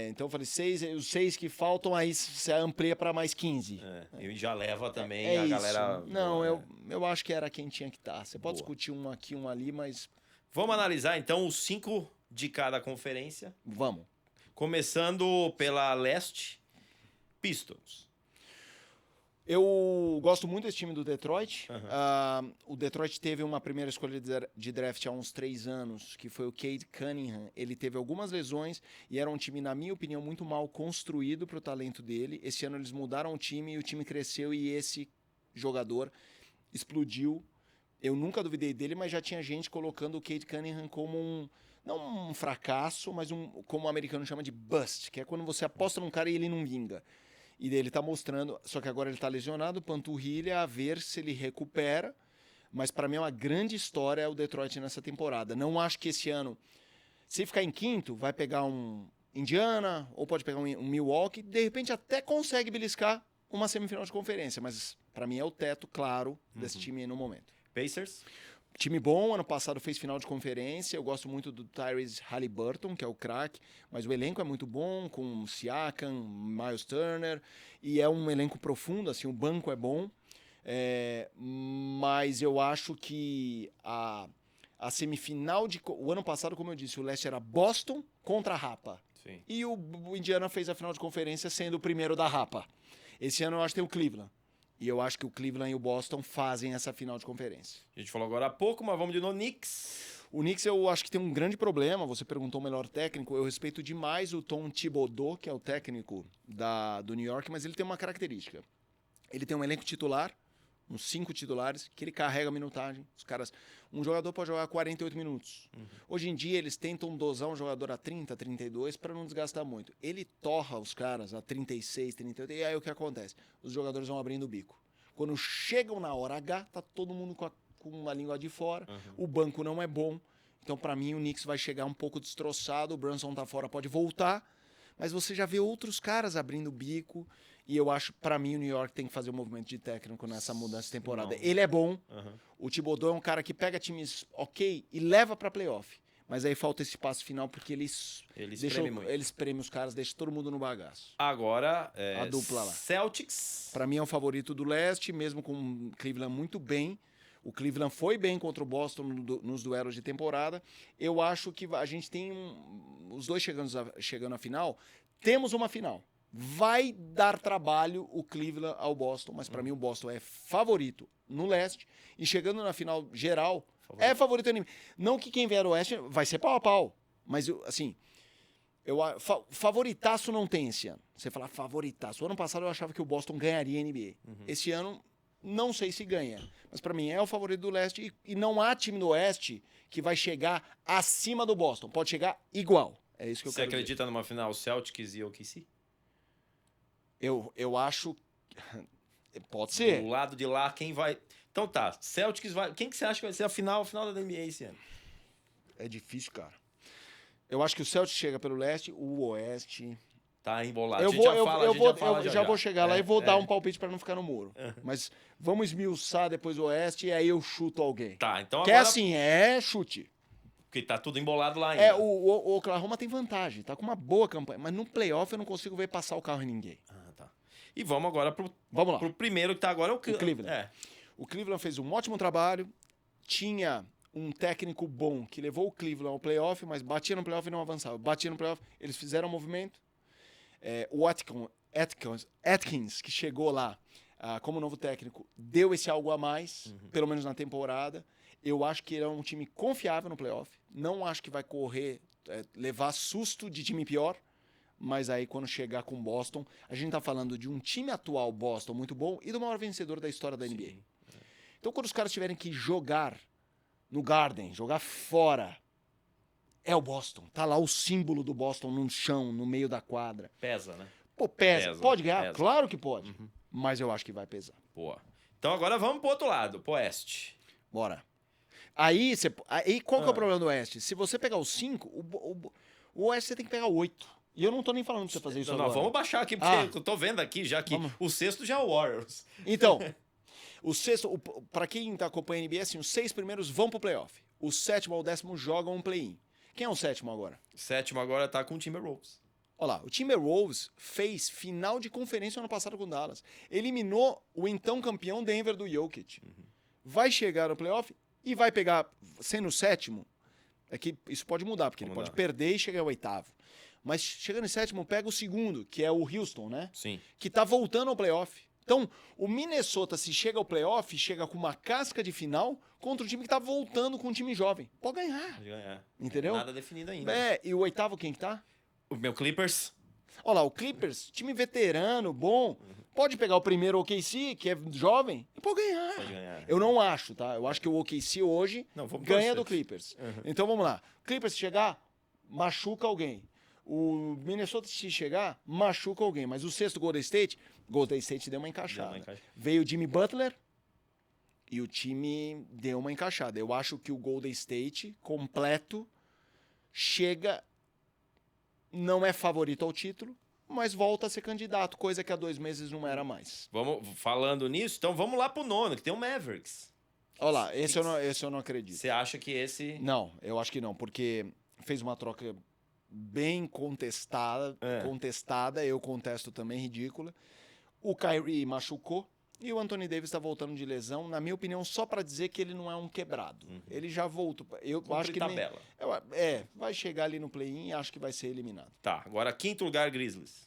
Então eu falei, os 6 que faltam, aí você amplia para mais 15. E já leva também a galera... Não, eu acho que era quem tinha que estar. Você pode discutir um aqui, um ali, mas... Vamos analisar, então, os 5 de cada conferência. Vamos. Começando pela leste, Pistons. Eu gosto muito desse time do Detroit. O Detroit teve uma primeira escolha de draft há uns 3 anos, que foi o Cade Cunningham. Ele teve algumas lesões e era um time, na minha opinião, muito mal construído para o talento dele. Esse ano eles mudaram o time e o time cresceu e esse jogador explodiu. Eu nunca duvidei dele, mas já tinha gente colocando o Cade Cunningham como não um fracasso, mas como o americano chama de bust, que é quando você aposta num cara e ele não vinga. E daí ele tá mostrando, só que agora ele tá lesionado, panturrilha, a ver se ele recupera. Mas para mim é uma grande história o Detroit nessa temporada. Não acho que esse ano, se ficar em quinto, vai pegar um Indiana, ou pode pegar um Milwaukee, de repente até consegue beliscar uma semifinal de conferência, mas para mim é o teto, claro, desse time aí no momento. Pacers? Time bom, ano passado fez final de conferência. Eu gosto muito do Tyrese Haliburton, que é o craque, mas o elenco é muito bom, com Siakam, Miles Turner, e é um elenco profundo, assim, o banco é bom, mas eu acho que a semifinal o ano passado, como eu disse, o leste era Boston contra a Rapa. Sim. E o Indiana fez a final de conferência sendo o primeiro da Rapa. Esse ano eu acho que tem o Cleveland. E eu acho que o Cleveland e o Boston fazem essa final de conferência. A gente falou agora há pouco, mas vamos de novo, Knicks. O Knicks eu acho que tem um grande problema. Você perguntou o melhor técnico. Eu respeito demais o Tom Thibodeau, que é o técnico do New York, mas ele tem uma característica. Ele tem um elenco titular, uns 5 titulares, que ele carrega a minutagem. Os caras, um jogador pode jogar 48 minutos. Hoje em dia eles tentam dosar um jogador a 30, 32 para não desgastar muito. Ele torra os caras a 36, 38 e aí o que acontece? Os jogadores vão abrindo o bico. Quando chegam na hora H, tá todo mundo com a língua de fora. O banco não é bom. Então para mim o Knicks vai chegar um pouco destroçado, o Brunson tá fora, pode voltar, mas você já vê outros caras abrindo o bico. E eu acho, para mim, o New York tem que fazer um movimento de técnico nessa mudança de temporada. Ele é bom. O Thibodeau é um cara que pega times ok e leva para playoff. Mas aí falta esse passo final porque ele espreme os caras, deixa todo mundo no bagaço. Agora, a dupla lá. Celtics. Para mim é o favorito do leste, mesmo com o Cleveland muito bem. O Cleveland foi bem contra o Boston nos duelos de temporada. Eu acho que a gente tem os dois chegando à final. Temos uma final. Vai dar trabalho o Cleveland ao Boston, mas para mim o Boston é favorito no leste e chegando na final geral é favorito anime. Não que quem vier ao oeste vai ser pau a pau, mas assim, Favoritaço não tem esse ano. Você fala favoritaço. O ano passado eu achava que o Boston ganharia a NBA. Esse ano, não sei se ganha. Mas pra mim é o favorito do leste e não há time do oeste que vai chegar acima do Boston. Pode chegar igual. É isso que eu Você quero dizer. acredita numa final Celtics e OKC? Eu acho... Pode ser. Do lado de lá, quem vai... Então tá, Celtics vai... Quem que você acha que vai ser a final da NBA esse ano? É difícil, cara. Eu acho que o Celtics chega pelo leste, o oeste... Tá embolado. Eu já vou chegar lá e vou dar é. um palpite pra não ficar no muro. Mas vamos esmiuçar depois o oeste e aí eu chuto alguém. Tá, então Que agora... é assim, é chute. Porque tá tudo embolado lá ainda. O Oklahoma tem vantagem, tá com uma boa campanha. Mas no playoff eu não consigo ver passar o carro em ninguém. Ah, tá. E vamos agora Vamos lá. pro primeiro que tá agora, o Cleveland. É. O Cleveland fez um ótimo trabalho, tinha um técnico bom que levou o Cleveland ao playoff, mas batia no playoff e não avançava. Batia no playoff, eles fizeram um movimento. O Atkins, que chegou lá como novo técnico, deu esse algo a mais, pelo menos na temporada. Eu acho que ele é um time confiável no playoff. Não acho que vai levar susto de time pior. Mas aí, quando chegar com Boston, a gente tá falando de um time atual, Boston, muito bom, e do maior vencedor da história da NBA. Então, quando os caras tiverem que jogar no Garden, jogar fora, é o Boston. Tá lá o símbolo do Boston no chão, no meio da quadra. Pesa, né? Pô, pesa. Pode ganhar? Pesa. Claro que pode. Mas eu acho que vai pesar. Boa. Então agora vamos pro outro lado, pro oeste. Bora. Aí qual que é o problema do Oeste? Se você pegar os 5, o Oeste você tem que pegar 8. E eu não tô nem falando pra você fazer isso agora. Vamos baixar aqui, porque eu tô vendo aqui já que o sexto já é o Warriors. Então, o sexto, pra quem tá acompanhando a NBA, assim, os 6 primeiros vão pro playoff. O 7º ao 10º jogam um play-in. Quem é o 7º agora? O 7º agora tá com o Timberwolves. Olha lá, o Timberwolves fez final de conferência ano passado com o Dallas. Eliminou o então campeão Denver do Jokic. Vai chegar no playoff e vai pegar, sendo o 7º, é que isso pode mudar, porque ele pode perder e chegar ao 8º. Mas chegando em 7º, pega o 2º, que é o Houston, né? Sim. Que tá voltando ao playoff. Então, o Minnesota, se chega ao playoff, chega com uma casca de final contra um time que tá voltando com um time jovem. Pode ganhar. Pode ganhar. Entendeu? Nada definido ainda. E o 8º quem que tá? O meu Clippers. Olha lá, o Clippers, time veterano, bom. Pode pegar o primeiro OKC, que é jovem, e pode ganhar. Pode ganhar. Eu não acho, tá? Eu acho que o OKC hoje ganha do Clippers. Então vamos lá. Clippers, se chegar, machuca alguém. O Minnesota, se chegar, machuca alguém. Mas o sexto Golden State deu uma encaixada. Veio o Jimmy Butler e o time deu uma encaixada. Eu acho que o Golden State, completo, chega, não é favorito ao título, mas volta a ser candidato, coisa que há 2 meses não era mais. Falando nisso, então vamos lá pro 9º, que tem o Mavericks. Olha lá, esse eu não acredito. Você acha que esse... Não, eu acho que não, porque fez uma troca bem contestada, eu contesto também, ridícula. O Kyrie machucou e o Anthony Davis está voltando de lesão, na minha opinião, só para dizer que ele não é um quebrado. Ele já voltou. Eu acho que tabela. Vai chegar ali no play-in e acho que vai ser eliminado. Tá, agora 5º lugar, Grizzlies.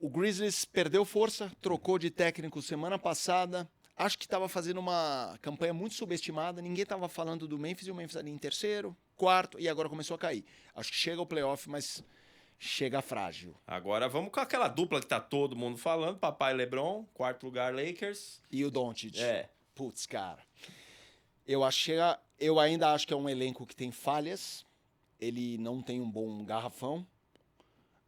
O Grizzlies perdeu força, trocou de técnico semana passada. Acho que estava fazendo uma campanha muito subestimada. Ninguém estava falando do Memphis e o Memphis ali em 3º, 4º e agora começou a cair. Acho que chega ao playoff, mas chega frágil. Agora vamos com aquela dupla que tá todo mundo falando. Papai LeBron, 4º lugar, Lakers. E o Doncic. Putz, cara. Eu ainda acho que é um elenco que tem falhas. Ele não tem um bom garrafão.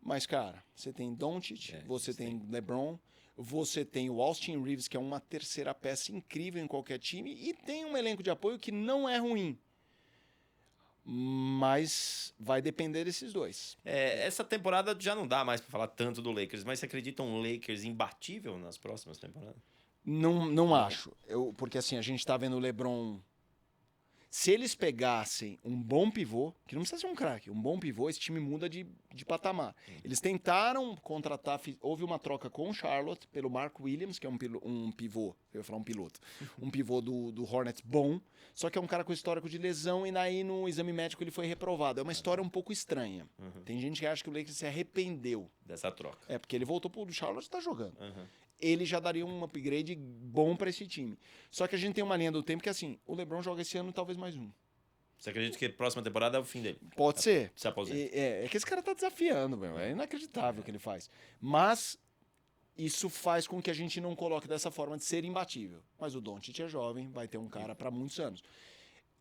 Mas, cara, você tem Doncic, você tem LeBron, você tem o Austin Reeves, que é uma terceira peça incrível em qualquer time, e tem um elenco de apoio que não é ruim. Mas vai depender desses dois. Essa temporada já não dá mais pra falar tanto do Lakers, mas você acredita um Lakers imbatível nas próximas temporadas? Não acho. Porque assim, a gente tá vendo o LeBron... Se eles pegassem um bom pivô, que não precisa ser um craque, um bom pivô, esse time muda de patamar. Eles tentaram contratar, houve uma troca com o Charlotte pelo Mark Williams, que é um pivô, eu ia falar um piloto, um pivô do Hornets bom, só que é um cara com histórico de lesão e daí no exame médico ele foi reprovado. É uma história um pouco estranha. Tem gente que acha que o Lakers se arrependeu dessa troca. Porque ele voltou pro Charlotte e tá jogando. Ele já daria um upgrade bom para esse time. Só que a gente tem uma linha do tempo que, assim, o LeBron joga esse ano talvez mais um. Você acredita que a próxima temporada é o fim dele? Pode ser. Se aposenta. É que esse cara tá desafiando, meu. É inacreditável o que ele faz. Mas isso faz com que a gente não coloque dessa forma de ser imbatível. Mas o Doncic é jovem, vai ter um cara para muitos anos.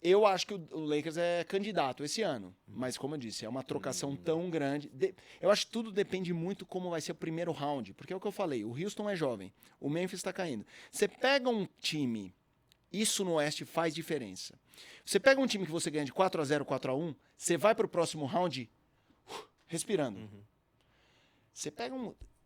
Eu acho que o Lakers é candidato esse ano. Mas, como eu disse, é uma trocação tão grande. Eu acho que tudo depende muito como vai ser o primeiro round. Porque é o que eu falei, o Houston é jovem, o Memphis está caindo. Você pega um time, isso no Oeste faz diferença. Você pega um time que você ganha de 4-0, 4-1, você vai para o próximo round respirando. Você pega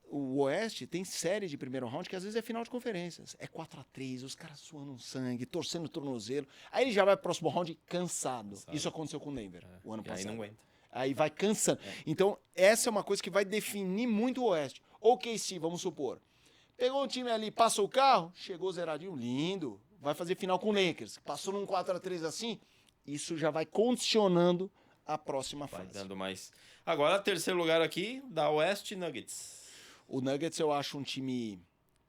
o Oeste tem série de primeiro round que às vezes é final de conferências. É 4-3, os caras suando sangue, torcendo o tornozelo. Aí ele já vai pro próximo round cansado. Isso aconteceu com o Denver o ano passado. Aí não aguenta. Aí vai cansando. Então, essa é uma coisa que vai definir muito o Oeste. OKC, vamos supor. Pegou um time ali, passou o carro, chegou zeradinho, lindo. Vai fazer final com o Lakers. Passou num 4-3 assim, isso já vai condicionando a próxima Vai fase. dando mais. Agora, terceiro lugar aqui, da West Nuggets. O Nuggets eu acho um time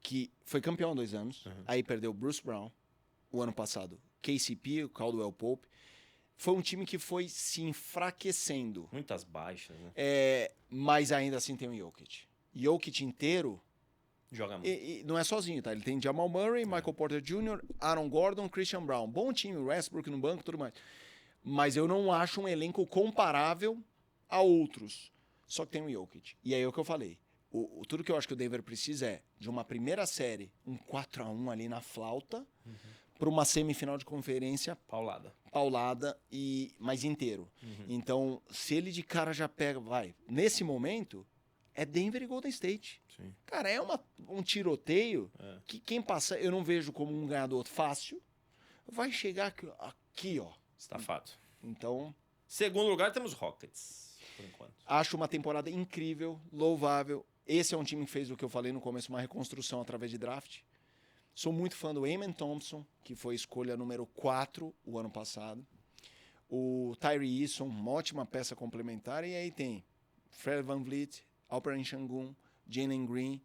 que foi campeão há 2 anos. Aí perdeu o Bruce Brown o ano passado. KCP, o Caldwell Pope. Foi um time que foi se enfraquecendo. Muitas baixas, né? Mas ainda assim tem o Jokic. Jokic inteiro, Joga muito. e não é sozinho, tá? Ele tem Jamal Murray, Michael Porter Jr., Aaron Gordon, Christian Brown. Bom time, Westbrook no banco e tudo mais. Mas eu não acho um elenco comparável a outros. Só que tem o Jokic. E aí é o que eu falei. Tudo que eu acho que o Denver precisa é de uma primeira série, um 4-1 ali na flauta, para uma semifinal de conferência paulada mas inteiro. Então, se ele de cara já pega, nesse momento, é Denver e Golden State. Sim. Cara, é um tiroteio que quem passa, eu não vejo como um ganhador fácil, vai chegar aqui, ó. Estafado. Então, Segundo lugar, temos Rockets, por enquanto. acho uma temporada incrível, louvável. Esse é um time que fez o que eu falei no começo, uma reconstrução através de draft. Sou muito fã do Amen Thompson, que foi escolha número 4 o ano passado. O Tyree Eason, uma ótima peça complementar. E aí tem Fred VanVleet, Alperen Sengun, Jalen Green,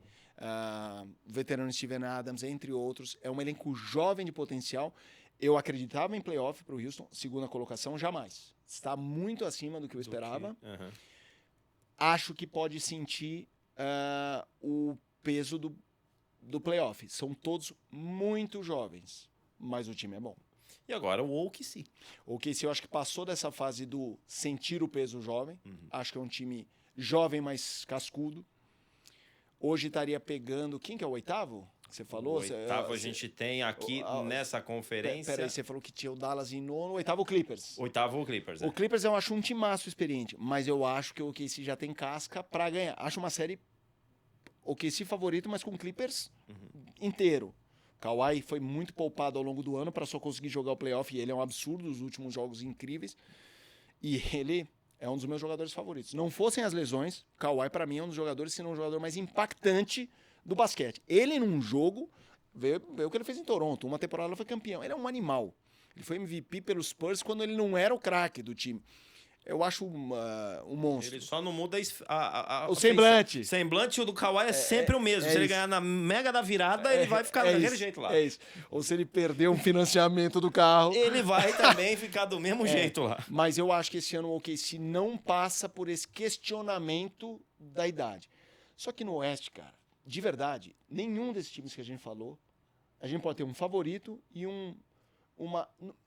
veterano Steven Adams, entre outros. É um elenco jovem de potencial. Eu acreditava em playoff para o Houston, segunda colocação, jamais. Está muito acima do que eu esperava. Acho que pode sentir o peso do playoff. São todos muito jovens, mas o time é bom. E agora o OKC. O OKC eu acho que passou dessa fase do sentir o peso jovem. Acho que é um time jovem, mas cascudo. Hoje estaria pegando... Quem que é o oitavo? Que você falou? O oitavo a gente tem aqui nessa conferência... Peraí, você falou que tinha o Dallas em nono. O oitavo, o Clippers. Oitavo o Clippers. O Clippers eu acho um timaço experiente, mas eu acho que o OKC já tem casca pra ganhar. Acho uma série OKC favorito, mas com o Clippers inteiro. O Kawhi foi muito poupado ao longo do ano para só conseguir jogar o playoff, e ele é um absurdo, os últimos jogos incríveis. E ele é um dos meus jogadores favoritos. Não fossem as lesões, o Kawhi para mim é um dos jogadores, se não o jogador mais impactante do basquete. Ele num jogo, veio o que ele fez em Toronto, uma temporada ele foi campeão. Ele é um animal. Ele foi MVP pelos Spurs quando ele não era o craque do time. Eu acho um monstro. Ele só não muda o semblante. Semblante, o do Kawhi é sempre o mesmo. Se ele ganhar na mega da virada, ele vai ficar daquele jeito lá. É isso. Ou se ele perder um financiamento do carro... Ele vai também ficar do mesmo jeito lá. Mas eu acho que esse ano o OKC não passa por esse questionamento da idade. Só que no Oeste, cara, de verdade, nenhum desses times que a gente falou, a gente pode ter um favorito e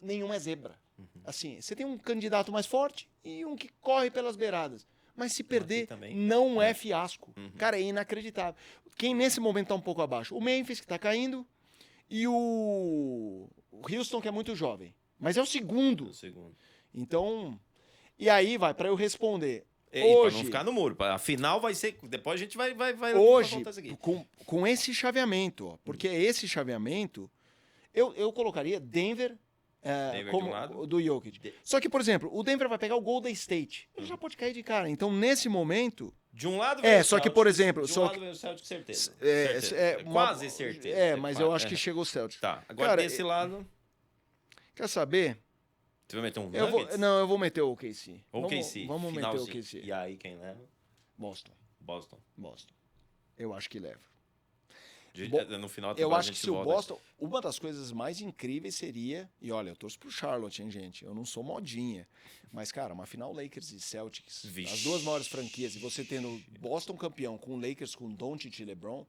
nenhum é zebra. Assim, você tem um candidato mais forte e um que corre pelas beiradas. Mas se perder, não é fiasco. Cara, é inacreditável. Quem nesse momento tá um pouco abaixo? O Memphis, que tá caindo, e o Houston, que é muito jovem. Mas é o segundo. Então, e aí vai, para eu responder. Hoje, pra não ficar no muro. A final vai ser... Depois a gente vai hoje, com esse chaveamento, ó, porque esse chaveamento, eu colocaria Denver como do Jokic. Só que, por exemplo, o Denver vai pegar o Golden State. Ele já pode cair de cara. Então, nesse momento... De um lado vem o só que, por exemplo... De um lado vem o Celtic, certeza. Quase certeza. Mas eu acho que chegou o Celtic. Tá, agora cara, desse lado... Quer saber? Você vai meter um Nuggets? Não, eu vou meter o OKC. Vamos meter o OKC. E aí, quem leva? Boston. Eu acho que leva. No final da Eu temporada acho a que gente se o volta. Boston... Uma das coisas mais incríveis seria... E olha, eu torço pro Charlotte, hein, gente? Eu não sou modinha. Mas, cara, uma final Lakers e Celtics, Vixe. as duas maiores franquias, e você tendo Boston campeão com o Lakers, com Doncic e LeBron,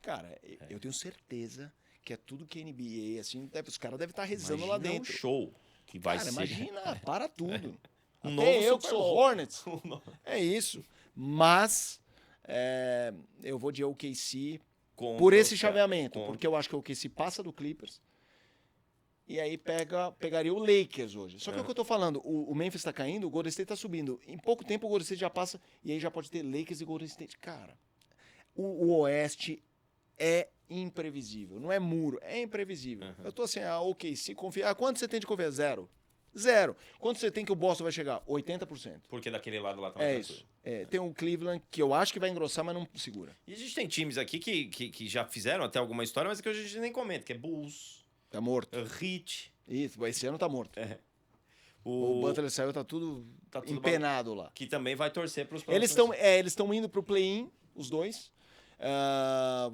cara, eu tenho certeza que é tudo que a NBA, assim, os caras devem estar rezando lá Imagina dentro. um show que vai Cara, ser. imagina, para tudo. Um Até novo eu que Super sou Bowl. Hornets. É isso. Mas eu vou de OKC por esse chaveamento, porque eu acho que o OKC passa do Clippers e aí pegaria o Lakers hoje. Só que é o que eu tô falando, o Memphis tá caindo, o Golden State tá subindo. Em pouco tempo o Golden State já passa e aí já pode ter Lakers e Golden State. Cara, o Oeste é imprevisível. Não é muro, é imprevisível. Eu tô assim, OKC, confia. Quanto você tem de confiança? Zero. Quanto você tem que o Boston vai chegar? 80%. Porque daquele lado lá tá mais tranquilo. Tem o Cleveland, que eu acho que vai engrossar, mas não segura. E a gente tem times aqui que já fizeram até alguma história, mas que a gente nem comenta, que é Bulls, Tá morto. Heat. Isso, esse ano tá morto. O O Butler saiu, tá tudo empenado lá. Que também vai torcer pros Eles próximos. estão indo pro play-in, os dois.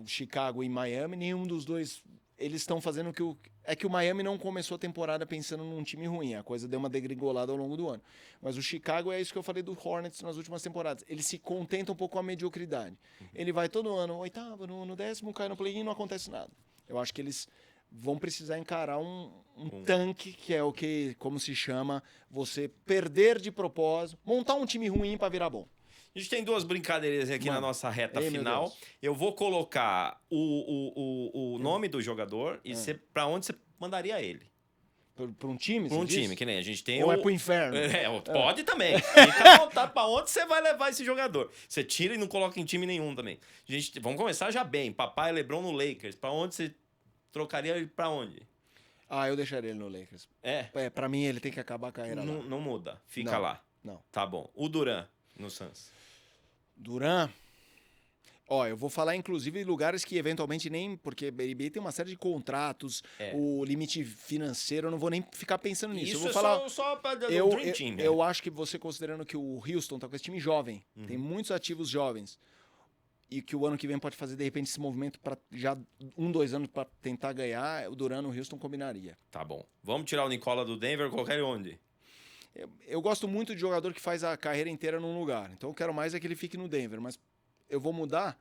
Chicago e Miami, nenhum dos dois. Eles estão fazendo que o Miami não começou a temporada pensando num time ruim. A coisa deu uma degringolada ao longo do ano. Mas o Chicago é isso que eu falei do Hornets nas últimas temporadas. Ele se contenta um pouco com a mediocridade. Ele vai todo ano, oitavo, no décimo, cai no play-in e não acontece nada. Eu acho que eles vão precisar encarar um tanque, que é o que, como se chama, você perder de propósito, montar um time ruim para virar bom. A gente tem duas brincadeiras aqui na nossa reta final. Eu vou colocar o nome do jogador e pra onde você mandaria ele? Pra um time? Pra um time, que nem a gente tem. Ou é pro inferno? Pode também. Fica à vontade pra onde você vai levar esse jogador. Você tira e não coloca em time nenhum também. Vamos começar já bem. Papai LeBron no Lakers. Pra onde você trocaria ele pra onde? Eu deixaria ele no Lakers. Pra mim ele tem que acabar a carreira lá. Não muda. Fica lá. Não. Tá bom. O Durant no Suns. Durant... eu vou falar inclusive em lugares que eventualmente nem... Porque a NBA tem uma série de contratos, o limite financeiro, eu não vou nem ficar pensando nisso. Isso eu vou falar só pra Dream Team. Eu acho que você considerando que o Houston tá com esse time jovem, tem muitos ativos jovens, e que o ano que vem pode fazer de repente esse movimento para já 2 anos para tentar ganhar, o Durant no Houston combinaria. Tá bom. Vamos tirar o Nicola do Denver, colocar ele onde? Eu gosto muito de jogador que faz a carreira inteira num lugar. Então eu quero mais que ele fique no Denver. Mas eu vou mudar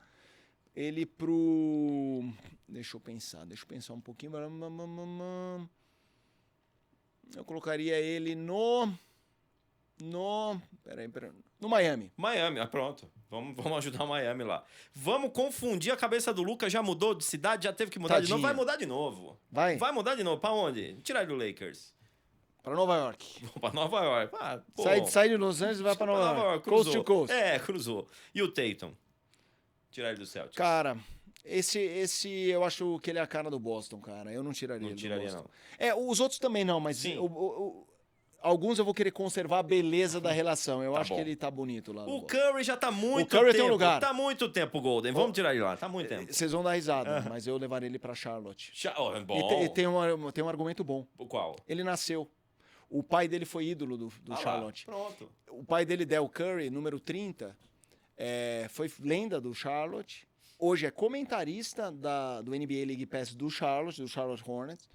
ele pro... Deixa eu pensar um pouquinho. Eu colocaria ele no Miami. Miami, pronto. Vamos ajudar o Miami lá. Vamos confundir a cabeça do Lucas. Já mudou de cidade? Já teve que mudar de novo? Vai mudar de novo. Vai mudar de novo. Pra onde? Tirar ele do Lakers. Pra Nova York. Pra Nova York. Sai de Los Angeles e vai pra Nova York. Coast to coast. Cruzou. E o Tatum? Tirar ele do Celtics. Cara, esse eu acho que ele é a cara do Boston, cara. Eu não tiraria ele do Boston. Os outros também não, mas alguns eu vou querer conservar a beleza da relação. Eu acho que ele tá bonito lá. O Curry já tá muito tempo. O Curry tem um lugar. Tá muito tempo, Golden. Vamos tirar ele lá. Tá muito tempo. Vocês vão dar risada, mas eu levaria ele pra Charlotte. Bom. E tem um argumento bom. Qual? Ele nasceu. O pai dele foi ídolo do Charlotte. Pronto. O pai dele, Del Curry, número 30, foi lenda do Charlotte. Hoje é comentarista do NBA League Pass do Charlotte Hornets.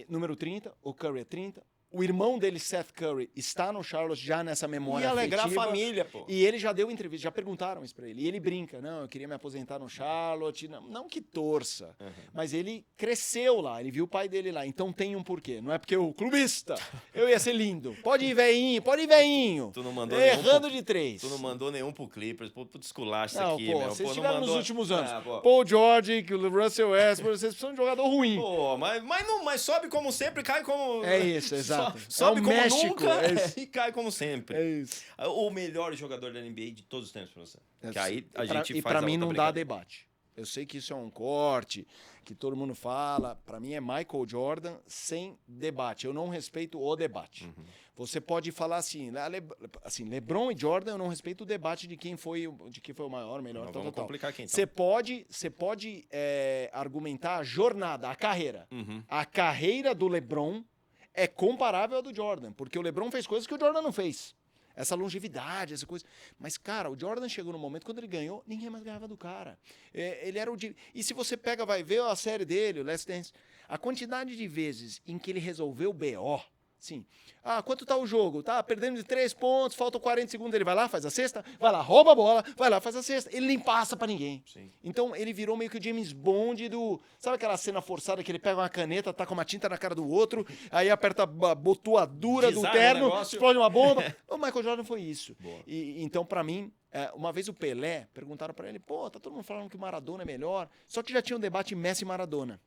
Número 30, o Curry é 30. O irmão dele, Seth Curry, está no Charlotte já nessa memória E alegrar afetiva. a família, pô. E ele já deu entrevista, já perguntaram isso pra ele. E ele brinca, não, eu queria me aposentar no Charlotte. Não que torça, mas ele cresceu lá, ele viu o pai dele lá. Então tem um porquê. Não é porque o clubista, eu ia ser lindo. Pode ir, veinho. Tu não mandou errando de 3. Tu não mandou nenhum pro Clippers, pro desculacho isso Não, aqui, pô, meu. vocês Pô, tiveram mandou... nos últimos anos. Pô. Paul George, o Russell Westbrook, vocês precisam de um jogador ruim. Pô, mas sobe como sempre, cai como... É isso, exato. Sobe como México, nunca e cai como sempre. É isso. O melhor jogador da NBA de todos os tempos pra você. Que aí a gente E faz pra a mim outra não dá brincadeira. debate. Eu sei que isso é um corte, que todo mundo fala. Pra mim é Michael Jordan sem debate. Eu não respeito o debate. Você pode falar assim, LeBron e Jordan, eu não respeito o debate de quem foi o maior, melhor, Não, tal. vamos complicar aqui, então. Você pode argumentar a jornada, a carreira. A carreira do LeBron é comparável à do Jordan, porque o LeBron fez coisas que o Jordan não fez. essa longevidade, essa coisa. Mas, cara, o Jordan chegou no momento, quando ele ganhou, ninguém mais ganhava do cara. Ele era E se você pega, vai ver a série dele, o Last Dance, a quantidade de vezes em que ele resolveu o BO, sim. Quanto tá o jogo? Tá perdendo de 3 pontos, faltam 40 segundos, ele vai lá, faz a cesta, vai lá, rouba a bola, vai lá, faz a cesta. Ele nem passa pra ninguém. Sim. Então ele virou meio que o James Bond do... Sabe aquela cena forçada que ele pega uma caneta, taca uma tinta na cara do outro, aí aperta a botoadura do terno, explode uma bomba. O Michael Jordan foi isso. Então, pra mim, uma vez o Pelé, perguntaram pra ele, pô, tá todo mundo falando que o Maradona é melhor, só que já tinha um debate Messi e Maradona.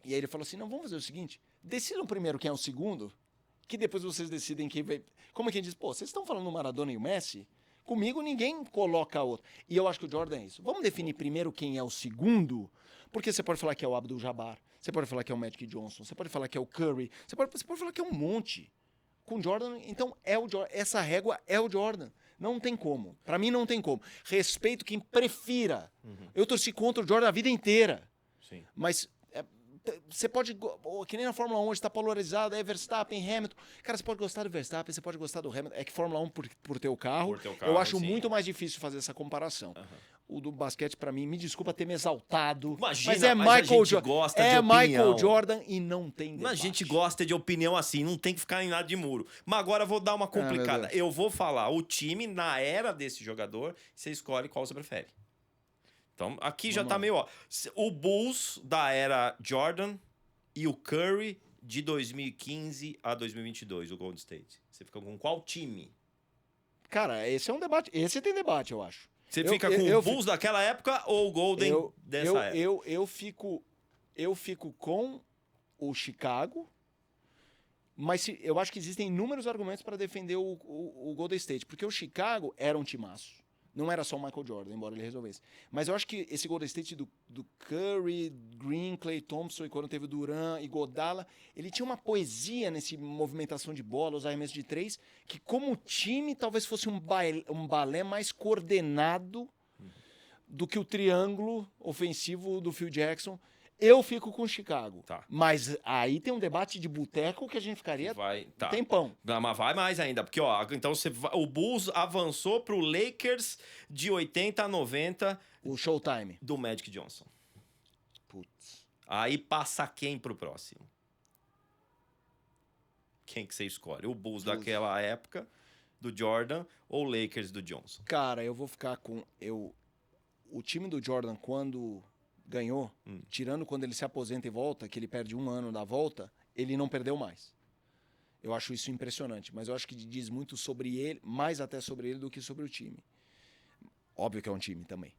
E aí ele falou assim, não, vamos fazer o seguinte, decidam primeiro quem é o segundo, que depois vocês decidem quem vai... Como é que a gente diz? Pô, vocês estão falando do Maradona e o Messi? Comigo ninguém coloca outro. E eu acho que o Jordan é isso. Vamos definir primeiro quem é o segundo? Porque você pode falar que é o Abdul-Jabbar, você pode falar que é o Magic Johnson, você pode falar que é o Curry, você pode falar que é um monte. Com o Jordan, então é o Jordan. Essa régua é o Jordan. Não tem como. Pra mim não tem como. Respeito quem prefira. Eu torci contra o Jordan a vida inteira. Sim. Mas... Você pode, que nem na Fórmula 1 hoje está polarizado, é Verstappen, Hamilton. Cara, você pode gostar do Verstappen, você pode gostar do Hamilton. É que Fórmula 1 por ter o carro, eu acho muito mais difícil fazer essa comparação. O do basquete, pra mim, me desculpa ter me exaltado, Imagina, mas é Michael Jordan. É Michael Jordan e não tem debate. Mas a gente gosta de opinião assim, não tem que ficar em nada de muro. Mas agora eu vou dar uma complicada. Eu vou falar o time na era desse jogador, você escolhe qual você prefere. Então, aqui já tá meio, ó. O Bulls da era Jordan e o Curry de 2015 a 2022, o Golden State. Você fica com qual time? Cara, esse é um debate. Esse tem debate, eu acho. Você fica com o Bulls daquela época ou o Golden dessa época? Eu fico com o Chicago, mas eu acho que existem inúmeros argumentos para defender o Golden State, porque o Chicago era um timaço. Não era só o Michael Jordan, embora ele resolvesse. Mas eu acho que esse Golden State do Curry, Green, Klay Thompson, e quando teve o Durant e Godala, ele tinha uma poesia nessa movimentação de bola, os arremessos de 3, que como time talvez fosse um balé mais coordenado do que o triângulo ofensivo do Phil Jackson. Eu fico com o Chicago. Tá. Mas aí tem um debate de boteco que a gente ficaria tempão. Não, mas vai mais ainda. Porque, ó, então o Bulls avançou pro Lakers de 80 a 90. O Showtime. Do Magic Johnson. Putz. Aí passa quem pro próximo? Quem que você escolhe? O Bulls daquela época, do Jordan, ou o Lakers do Johnson? Cara, eu vou ficar com... O time do Jordan, quando... ganhou, tirando quando ele se aposenta e volta, que ele perde um ano da volta, ele não perdeu mais. Eu acho isso impressionante, mas eu acho que diz muito sobre ele, mais até sobre ele do que sobre o time. Óbvio que é um time também.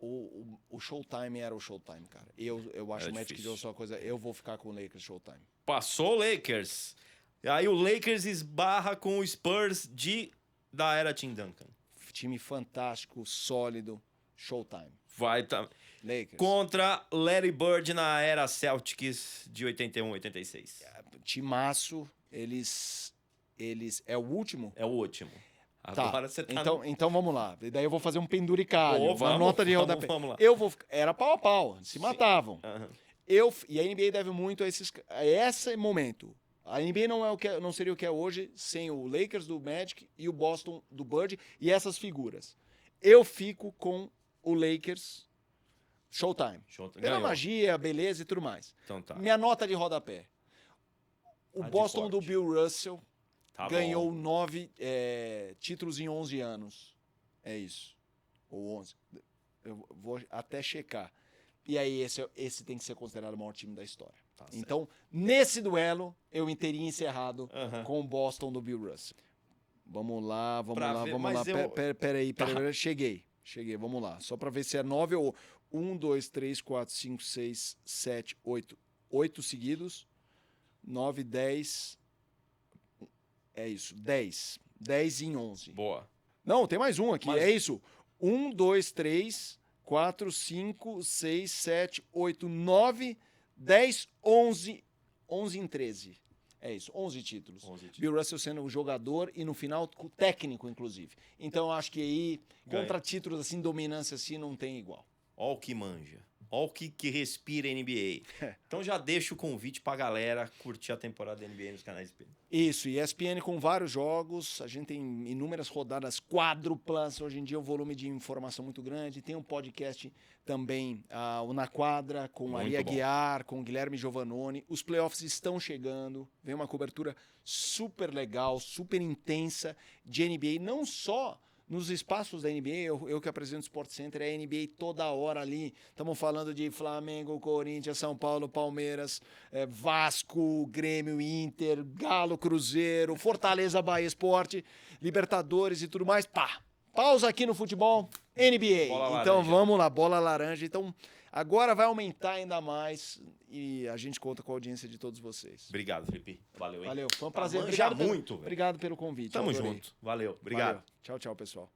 O Showtime era o Showtime, cara. Eu acho o Magic Johnson uma coisa... Eu vou ficar com o Lakers Showtime. Passou o Lakers. Aí o Lakers esbarra com o Spurs da era Tim Duncan. Time fantástico, sólido, Showtime. Vai Lakers. Contra Larry Bird na era Celtics de 81, 86. Timaço, eles... É o último? É o último. Tá. Agora você tá... Então vamos lá. E daí eu vou fazer um penduricalho, uma vamos, nota de rodapé. Vamos lá. Era pau a pau, se matavam. E a NBA deve muito a esse momento. A NBA não seria o que é hoje sem o Lakers do Magic e o Boston do Bird e essas figuras. Eu fico com o Lakers Showtime. Pela magia, beleza e tudo mais. Então tá. Minha nota de rodapé. O Boston do Bill Russell ganhou 9 títulos em 11 anos. É isso. Ou 11. Eu vou até checar. E aí esse tem que ser considerado o maior time da história. Então, nesse duelo, eu teria encerrado com o Boston do Bill Russell. Vamos lá. Peraí. Cheguei, vamos lá. Só para ver se é 9 ou 1, 2, 3, 4, 5, 6, 7, 8. 8 seguidos. 9, 10. É isso, 10. 10 em 11. Boa. Não, tem mais um aqui, é isso. 1, 2, 3, 4, 5, 6, 7, 8, 9, 10, 11. 11 em 13. É isso, 11 títulos. Bill Russell sendo o jogador e no final o técnico, inclusive. Então eu acho que aí, contra títulos assim, dominância assim, não tem igual. Ó o que manja. Olha o que respira NBA. Então já deixa o convite pra galera curtir a temporada da NBA nos canais ESPN. Isso, ESPN com vários jogos, a gente tem inúmeras rodadas quádruplas, hoje em dia um volume de informação muito grande, tem um podcast também, o Na Quadra, com Muito Maria bom. Guiar, com Guilherme Giovannoni, os playoffs estão chegando, vem uma cobertura super legal, super intensa de NBA, não só nos espaços da NBA, eu que apresento o Sport Center, é a NBA toda hora ali. Estamos falando de Flamengo, Corinthians, São Paulo, Palmeiras, Vasco, Grêmio, Inter, Galo, Cruzeiro, Fortaleza, Bahia Esporte, Libertadores e tudo mais. Pá! Pausa aqui no futebol, NBA. Bola Então laranja. vamos lá, bola laranja. Então agora vai aumentar ainda mais e a gente conta com a audiência de todos vocês. Obrigado, Felipe. Valeu, hein? Valeu, foi um prazer. Manja Obrigado muito, velho. obrigado pelo convite. Tamo adorei. junto. Valeu. Obrigado. Valeu. Tchau, tchau, pessoal.